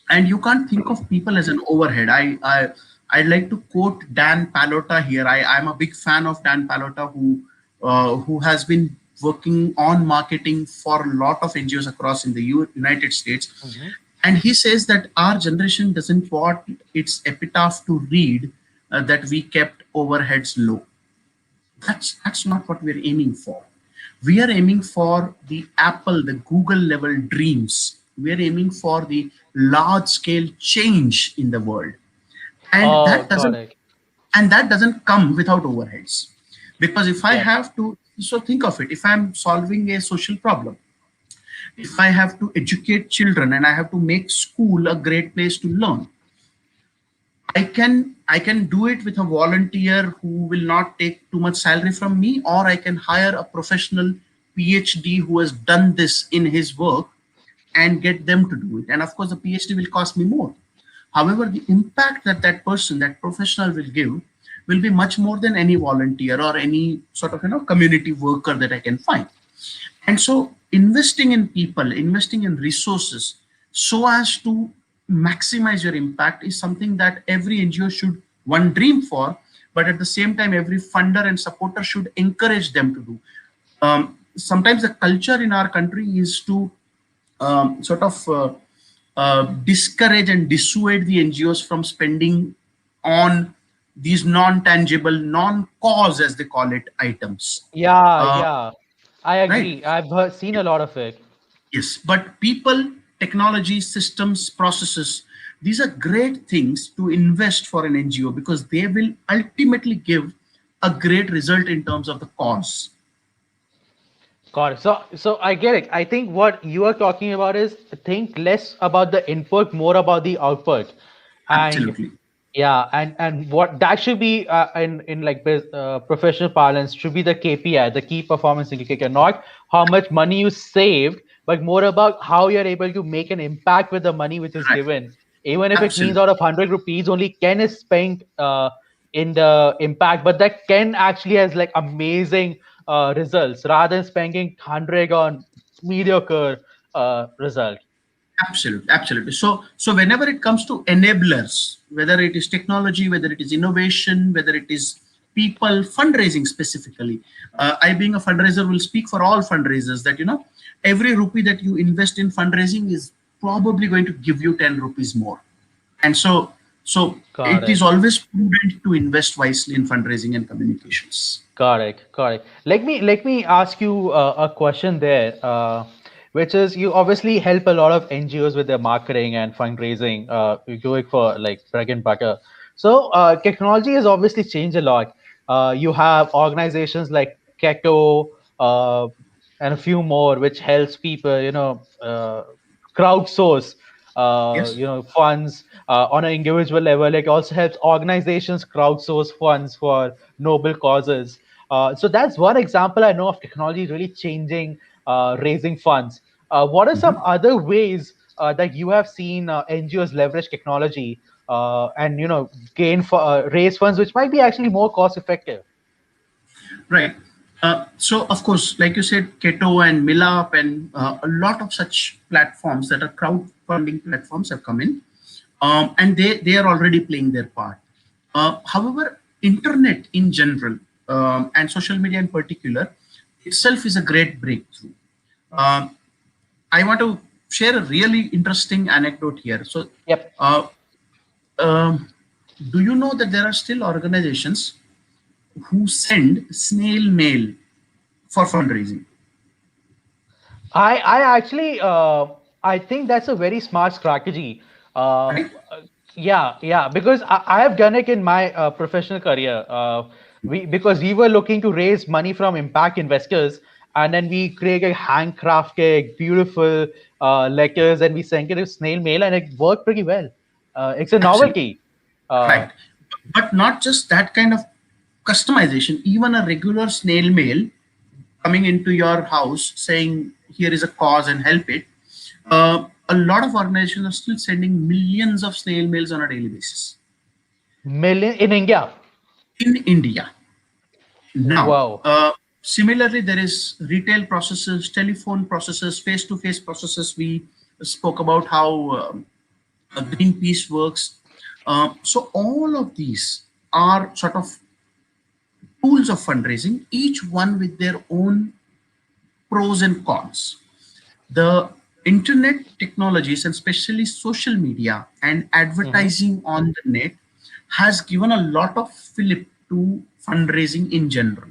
and you can't think of people as an overhead. I'd like to quote Dan Palota here. I'm a big fan of Dan Palota, who has been working on marketing for a lot of NGOs across in the United States. Hmm. And he says that our generation doesn't want its epitaph to read that we kept overheads low. That's not what we're aiming for. We are aiming for the Apple, the Google level dreams. We are aiming for the large scale change in the world. and Oh, that got doesn't it. and that doesn't come without overheads. Because if I Yep. have to, so think of it, if I'm solving a social problem, if I have to educate children and I have to make school a great place to learn, I can do it with a volunteer who will not take too much salary from me, or I can hire a professional PhD who has done this in his work and get them to do it. And of course, the PhD will cost me more. However, the impact that that person, that professional will give will be much more than any volunteer or any sort of community worker that I can find. And so investing in people, investing in resources so as to maximize your impact is something that every NGO should one dream for, but at the same time, every funder and supporter should encourage them to do. Sometimes the culture in our country is to discourage and dissuade the NGOs from spending on these non-tangible, non-cause, as they call it, items. Yeah, Uh, yeah. I right? agree. I've seen a lot of it. Yes, but people, technology, systems, processes, these are great things to invest for an NGO because they will ultimately give a great result in terms of the cause. Got it. So I get it. I think what you are talking about is think less about the input, more about the output, and Absolutely. yeah, and what that should be in like professional parlance should be the KPI, the key performance indicator, not how much money you saved, but more about how you're able to make an impact with the money which is Right. given. Even if it means Absolutely. out of 100 rupees, only 10 is spent in the impact, but that 10 actually has like amazing results rather than spending 100 on mediocre result. Absolutely, absolutely. So whenever it comes to enablers, whether it is technology, whether it is innovation, whether it is people, fundraising specifically, I being a fundraiser will speak for all fundraisers that every rupee that you invest in fundraising is probably going to give you 10 rupees more. And so Got it is it. always prudent to invest wisely in fundraising and communications. Correct, correct. Let me ask you a question there, which is you obviously help a lot of NGOs with their marketing and fundraising. You do it for like bread and butter. So technology has obviously changed a lot. You have organizations like Keto and a few more, which helps people, crowdsource, Yes. funds on an individual level. It also helps organizations crowdsource funds for noble causes. So that's one example I know of technology really changing raising funds. What are some Mhm. other ways that you have seen NGOs leverage technology and raise funds, which might be actually more cost effective? Right. So, of course, like you said, Keto and Millup and a lot of such platforms that are crowdfunding platforms have come in, and they are already playing their part. However, internet in general and social media in particular itself is a great breakthrough. Um, I want to share a really interesting anecdote here. So, Yep. uh, um, do you know that there are still organizations who send snail mail for fundraising? I actually I think that's a very smart strategy. Um, Right? uh, yeah, because I have done it in my professional career. We because we were looking to raise money from impact investors, and then we created handcrafted, beautiful letters, and we sent it to snail mail, and it worked pretty well. It's a Absolutely. novelty. Uh, Right. But not just that kind of customization, even a regular snail mail coming into your house saying, here is a cause and help it. A lot of organizations are still sending millions of snail mails on a daily basis. Million in India. In India, now, Wow. similarly, there is retail processes, telephone processes, face-to-face processes. We spoke about how Greenpeace works. So all of these are sort of tools of fundraising, each one with their own pros and cons. The internet technologies, and especially social media and Hmm. advertising on the net, has given a lot of fillip to fundraising in general.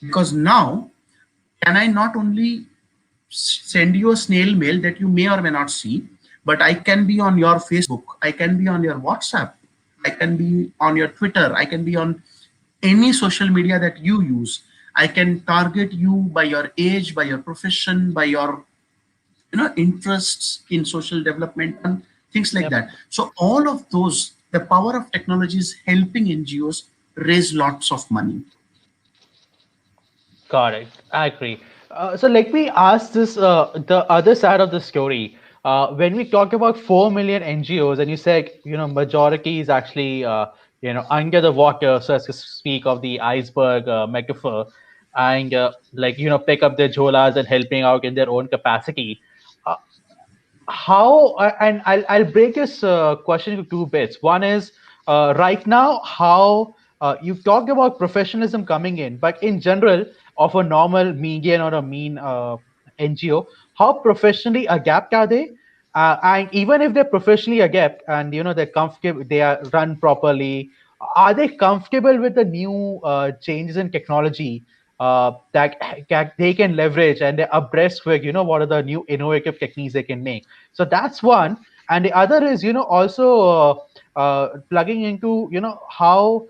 Because now, can I not only send you a snail mail that you may or may not see, but I can be on your Facebook, I can be on your WhatsApp, I can be on your Twitter, I can be on any social media that you use. I can target you by your age, by your profession, by your interests in social development and things like Yep. that. So all of those, the power of technology is helping NGOs raise lots of money. Correct. I agree. So let me ask this the other side of the story. When we talk about 4 million NGOs, and you said, majority is actually, under the water, so as to speak of the iceberg metaphor, and pick up their jolas and helping out in their own capacity. Uh, how and I'll break this question into two bits. One is right now how you've talked about professionalism coming in, but in general, of a normal median or a mean NGO, how professionally adept are they? And even if they're professionally adept and they're comfortable, they are run properly, are they comfortable with the new changes in technology that they can leverage, and they're abreast with what are the new innovative techniques they can make? So that's one. And the other is also plugging into how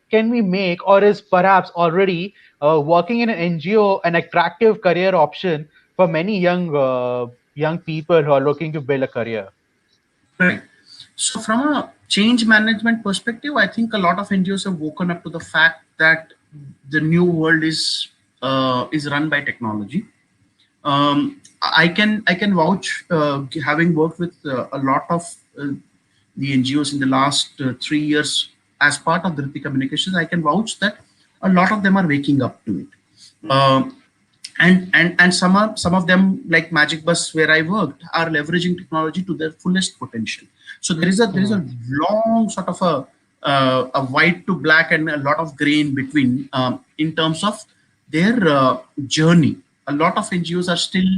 can we make, or is perhaps already working in an NGO an attractive career option for many young people who are looking to build a career? Right. So from a change management perspective, I think a lot of NGOs have woken up to the fact that the new world is run by technology. I can vouch, having worked with a lot of the NGOs in the last 3 years as part of the communications. I can vouch that a lot of them are waking up to it. Um, and some of them, like Magic Bus where I worked, are leveraging technology to their fullest potential. So there is a Hmm. long sort of a white to black and a lot of gray in between, in terms of their journey. A lot of NGOs are still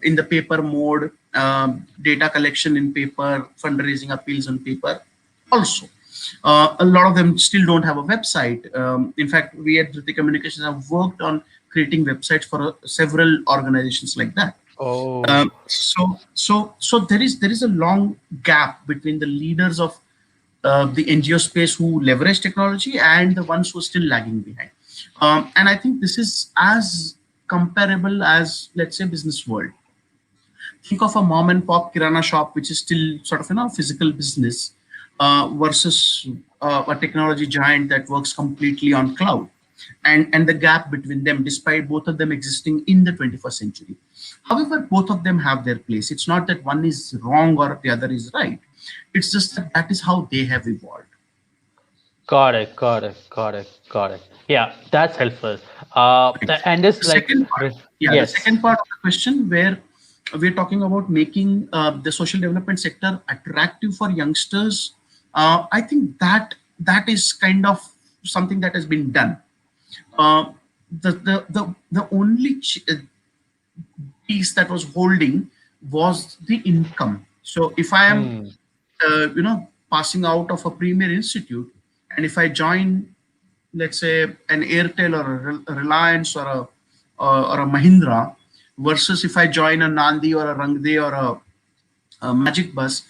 in the paper mode, data collection in paper, fundraising appeals on paper also. A lot of them still don't have a website. In fact, we at Dhriti Communications have worked on creating websites for several organizations like that. Oh, So there is a long gap between the leaders of the NGO space who leverage technology and the ones who are still lagging behind. And I think this is as comparable as, let's say, business world. Think of a mom and pop kirana shop, which is still sort of physical business, versus a technology giant that works completely on cloud, and the gap between them, despite both of them existing in the 21st century. However, both of them have their place. It's not that one is wrong or the other is right. It's just that that is how they have evolved. got it, got it, got it, got it. Yeah, that's helpful. Right. And this The second part, yeah, the yes. second part of the question, where we're talking about making the social development sector attractive for youngsters, I think that is kind of something that has been done. Uh, the only piece that was holding was the income. So if I am, Hmm. passing out of a premier institute, and if I join, let's say, an Airtel or a Reliance or a Mahindra, versus if I join a Nandi or a Rangde or a Magic Bus,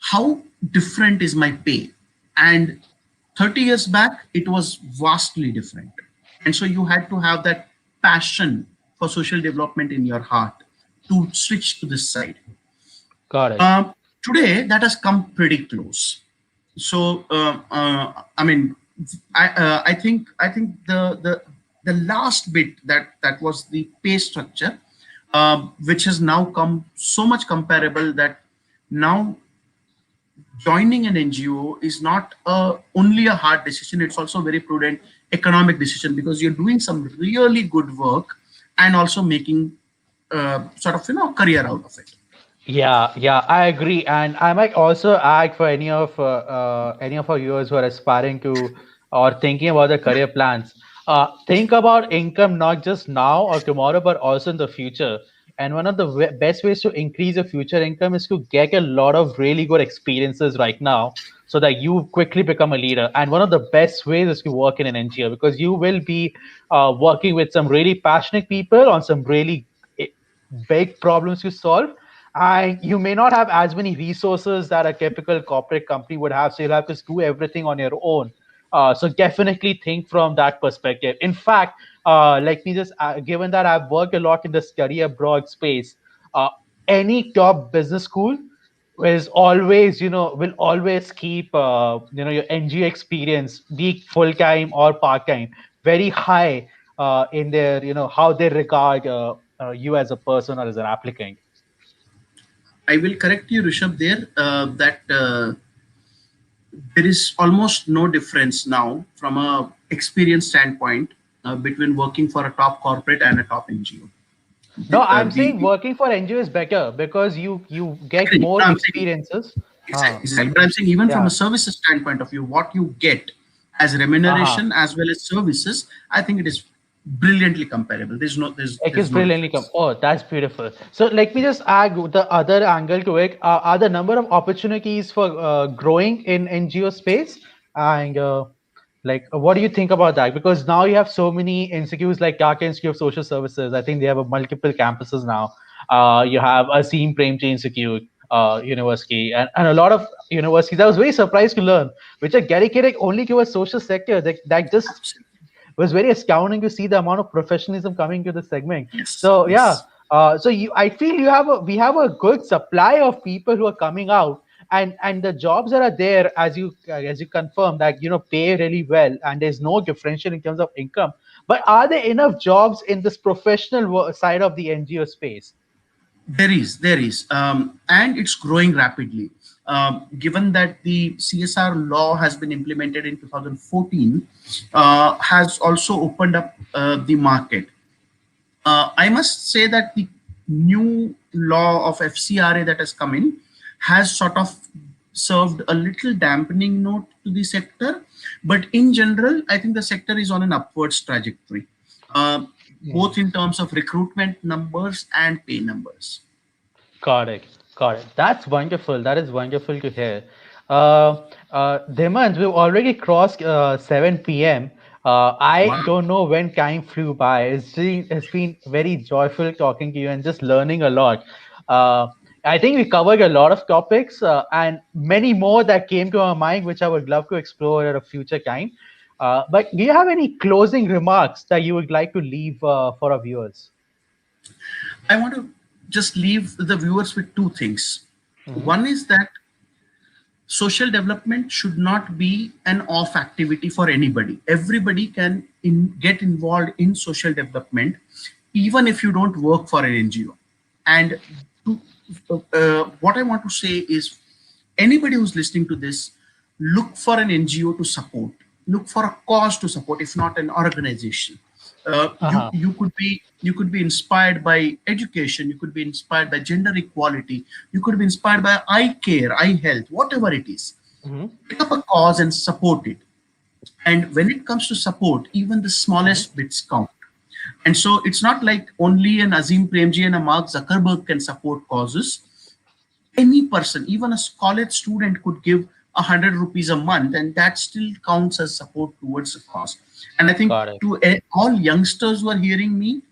how different is my pay? And 30 years back, it was vastly different. And so you had to have that passion for social development in your heart to switch to this side. Got it. Today, that has come pretty close. So, I mean, I think the last bit, that was the pay structure, which has now come so much comparable that now joining an NGO is not only a hard decision; it's also a very prudent economic decision, because you're doing some really good work and also making sort of career out of it. Yeah, yeah, I agree, and I might also add for any of our viewers who are aspiring to or thinking about their career plans. Think about income not just now or tomorrow, but also in the future. And one of the best ways to increase your future income is to get a lot of really good experiences right now, so that you quickly become a leader. And one of the best ways is to work in an NGO, because you will be working with some really passionate people on some really eh, big problems to solve, and you may not have as many resources that a typical corporate company would have, so you'll have to do everything on your own. So definitely think from that perspective. In fact, let me just, given that I've worked a lot in the study abroad space, uh, any top business school is always, will always keep, your NGO experience, be it full time or part time, very high in their, how they regard you as a person or as an applicant. I will correct you, Rishabh, there that there is almost no difference now from a experience standpoint between working for a top corporate and a top NGO. No, I'm saying The working for NGO is better because you get agree. more No, I'm saying experiences. exactly, exactly. But I'm saying even from Yeah. a services standpoint of view, what you get as Uh-huh. remuneration as well as services, I think it is brilliantly comparable. It is There's no brilliantly difference. Oh, that's beautiful. So let me just add the other angle to it. Are the number of opportunities for growing in NGO space? And what do you think about that? Because now you have so many institutes like Dhaka Institute of Social Services. I think they have a multiple campuses now. You have Asim Premji Institute, University, and a lot of universities. I was very surprised to learn which are dedicated only to a social sector. That just Absolutely. was very astounding to see the amount of professionalism coming to the segment. Yes. So yeah, Yes. I feel we have a good supply of people who are coming out, and the jobs that are there, as you confirm that pay really well, and there's no differential in terms of income. But are there enough jobs in this professional side of the NGO space? There is, and it's growing rapidly. Given that the CSR law has been implemented in 2014, has also opened up the market. I must say that the new law of FCRA that has come in has sort of served a little dampening note to the sector, but in general, I think the sector is on an upwards trajectory, uh, both in terms of recruitment numbers and pay numbers. Got it. Got it. That's wonderful. That is wonderful to hear. Dhimant, we've already crossed 7 p.m. I Wow. don't know when time flew by. It's been very joyful talking to you and just learning a lot. Uh, I think we covered a lot of topics and many more that came to our mind, which I would love to explore at a future time. But do you have any closing remarks that you would like to leave for our viewers? I want to just leave the viewers with two things. Hmm. One is that social development should not be an off activity for anybody. Everybody can get involved in social development, even if you don't work for an NGO. And to, what I want to say is, anybody who's listening to this, look for an NGO to support, look for a cause to support, if not an organization. Uh-huh. You could be inspired by education, you could be inspired by gender equality, you could be inspired by eye care, eye health, whatever it is. Hmm. Pick up a cause and support it. And when it comes to support, even the Hmm. smallest bits count. And so it's not like only an Azim Premji and a Mark Zuckerberg can support causes. Any person, even a college student, could give 100 rupees a month, and that still counts as support towards a cause. And I think Got it. to all youngsters who are hearing me,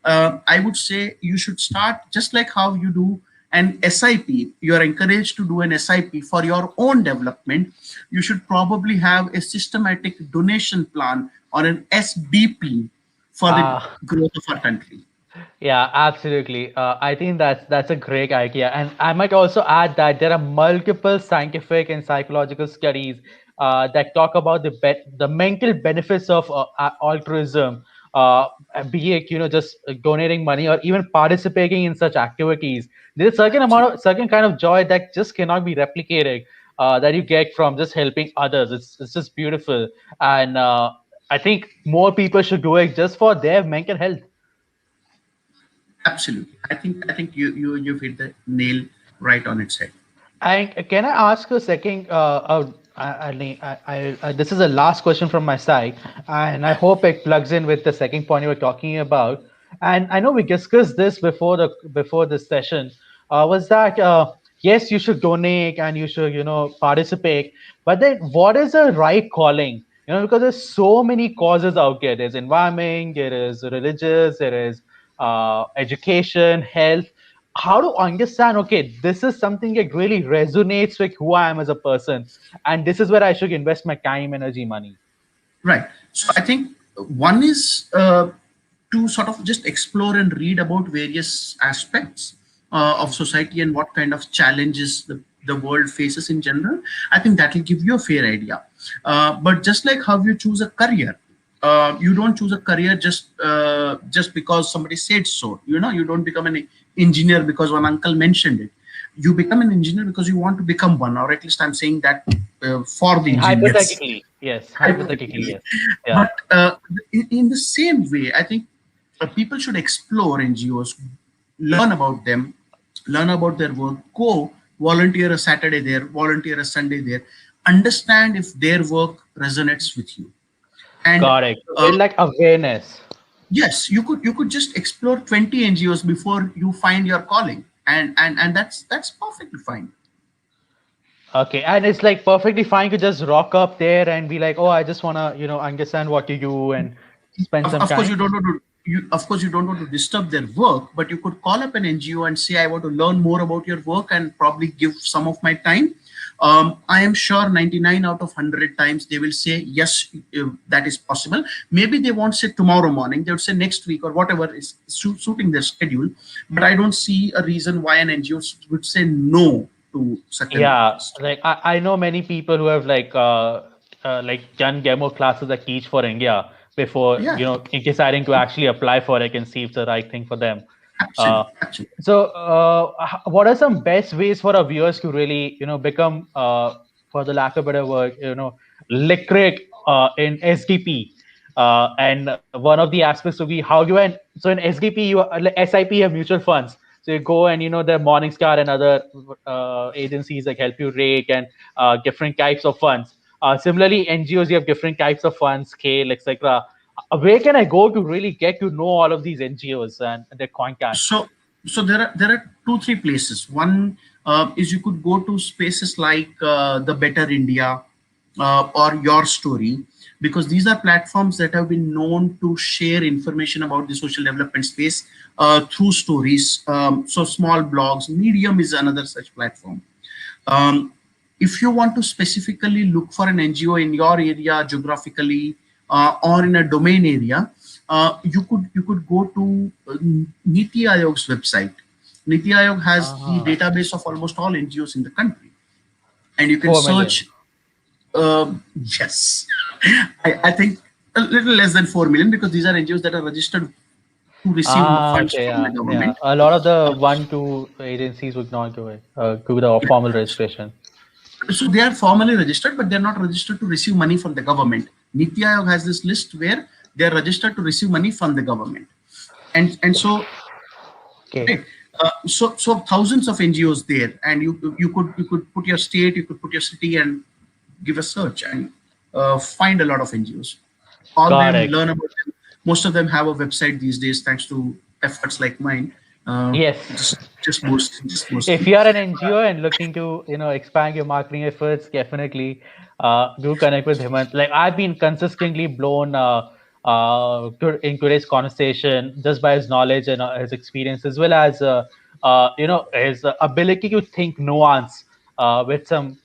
I would say you should start just like how you do an SIP. You are encouraged to do an SIP for your own development. You should probably have a systematic donation plan or an SBP for the Ah. growth of our country. Yeah, absolutely. I think that's a great idea, and I might also add that there are multiple scientific and psychological studies that talk about the mental benefits of altruism, uh, be it just donating money or even participating in such activities. There's a certain kind of joy that just cannot be replicated that you get from just helping others. It's just beautiful, and I think more people should do it just for their mental health. Absolutely. I think you've hit the nail right on its head. And can I ask a second? This is the last question from my side, and I hope it plugs in with the second point you were talking about. And I know we discussed this before this session. Was that yes, you should donate and you should participate, but then what is the right calling? Because there's so many causes out there. There's environment, there is religious, there is education, health. How to understand, okay, this is something that really resonates with who I am as a person, and this is where I should invest my time, energy, money. Right. So I think one is to sort of just explore and read about various aspects of society and what kind of challenges the world faces in general. I think that will give you a fair idea. But just like how you choose a career, you don't choose a career just because somebody said so. You know, you don't become an engineer because one uncle mentioned it. You become an engineer because you want to become one, or at least I'm saying that for the engineers. Hypothetically, yes. Hypothetically, Hypothetically. yes. Yeah. But in the same way, I think people should explore NGOs, learn about them, learn about their work, go volunteer a Saturday there, volunteer a Sunday there, understand if their work resonates with you. And Got it. To uh, build like awareness. yes, you could just explore 20 NGOs before you find your calling, and that's perfectly fine. Okay, and it's like perfectly fine to just rock up there and be like, "Oh, I just wanna, understand what you do and spend some Of course you time." don't want to of course you don't want to disturb their work, but you could call up an NGO and say, I want to learn more about your work and probably give some of my time. I am sure 99 out of 100 times they will say yes, that is possible. Maybe they won't say tomorrow morning, they would say next week or whatever is suiting their schedule. But I don't see a reason why an NGO would say no to such an Yeah, request. like I know many people who have like done demo classes that teach for India before Yeah, deciding to actually apply for it and see if it's the right thing for them. Uh, absolutely, absolutely. so, what are some best ways for our viewers to really become, for the lack of better word, literate in SDP? And one of the aspects will be how you and so in SDP you like SIP you have mutual funds. So you go and the Morningstar and other agencies like help you rate and different types of funds. Similarly, NGOs you have different types of funds, scale, etc. Where can I go to really get to know all of these NGOs and their contact? So there are two three places. One is you could go to spaces like the Better India or Your Story, because these are platforms that have been known to share information about the social development space through stories. So small blogs. Medium is another such platform. um, if you want to specifically look for an NGO in your area geographically, or in a domain area, you could go to Niti Aayog's website. Niti Aayog has the Uh-huh. database of almost all NGOs in the country, and you can 4 million. search. Yes, I think a little less than 4 million, because these are NGOs that are registered to receive Ah, funds okay, from the yeah, yeah. government. A lot of the one, two agencies would not do the Yeah. formal registration. So they are formally registered, but they're not registered to receive money from the government. Niti Aayog has this list where they are registered to receive money from the government, and so Okay, right. So thousands of NGOs there, and you could put your state, you could put your city, and give a search and find a lot of NGOs. Call got them, it. learn about them. Most of them have a website these days, thanks to efforts like mine. Uh, Yes. just If boasting. you are an NGO and looking to, expand your marketing efforts, definitely do connect with him. And like I've been consistently blown in today's conversation just by his knowledge and his experience, as well as his ability to think nuance with some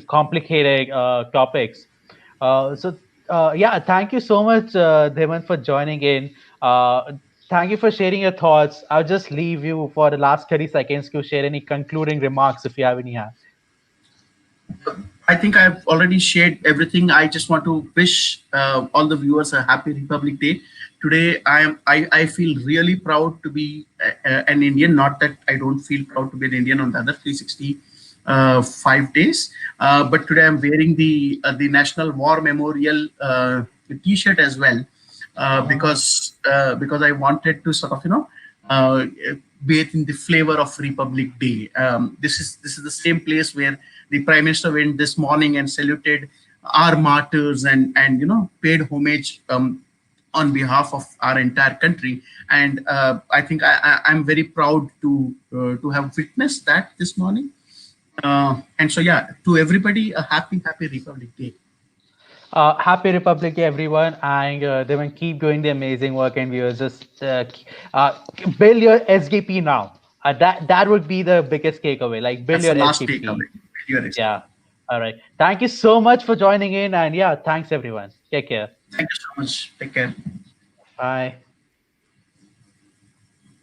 complicated topics. Yeah, thank you so much, Dhiman, for joining in. Thank you for sharing your thoughts. I'll just leave you for the last 30 seconds to share any concluding remarks if you have any. I think I've already shared everything. I just want to wish all the viewers a happy Republic Day. Today, I feel really proud to be an Indian. Not that I don't feel proud to be an Indian on the other 365 days, but today I'm wearing the National War Memorial T-shirt as well, Ah, because I wanted to sort of uh, bathe in the flavor of Republic Day. This is the same place where the Prime Minister went this morning and saluted our martyrs, and paid homage on behalf of our entire country. And I think I'm very proud to have witnessed that this morning. And so yeah, to everybody, a happy Republic Day. happy Republic Day, everyone, and they will keep doing the amazing work. And we will just build your SGP now. That would be the biggest takeaway. Like build That's the your last SGP. takeaway. Your Yeah. SGP. All right. Thank you so much for joining in. And yeah, thanks everyone. Take care. Thank you so much. Take care. Bye.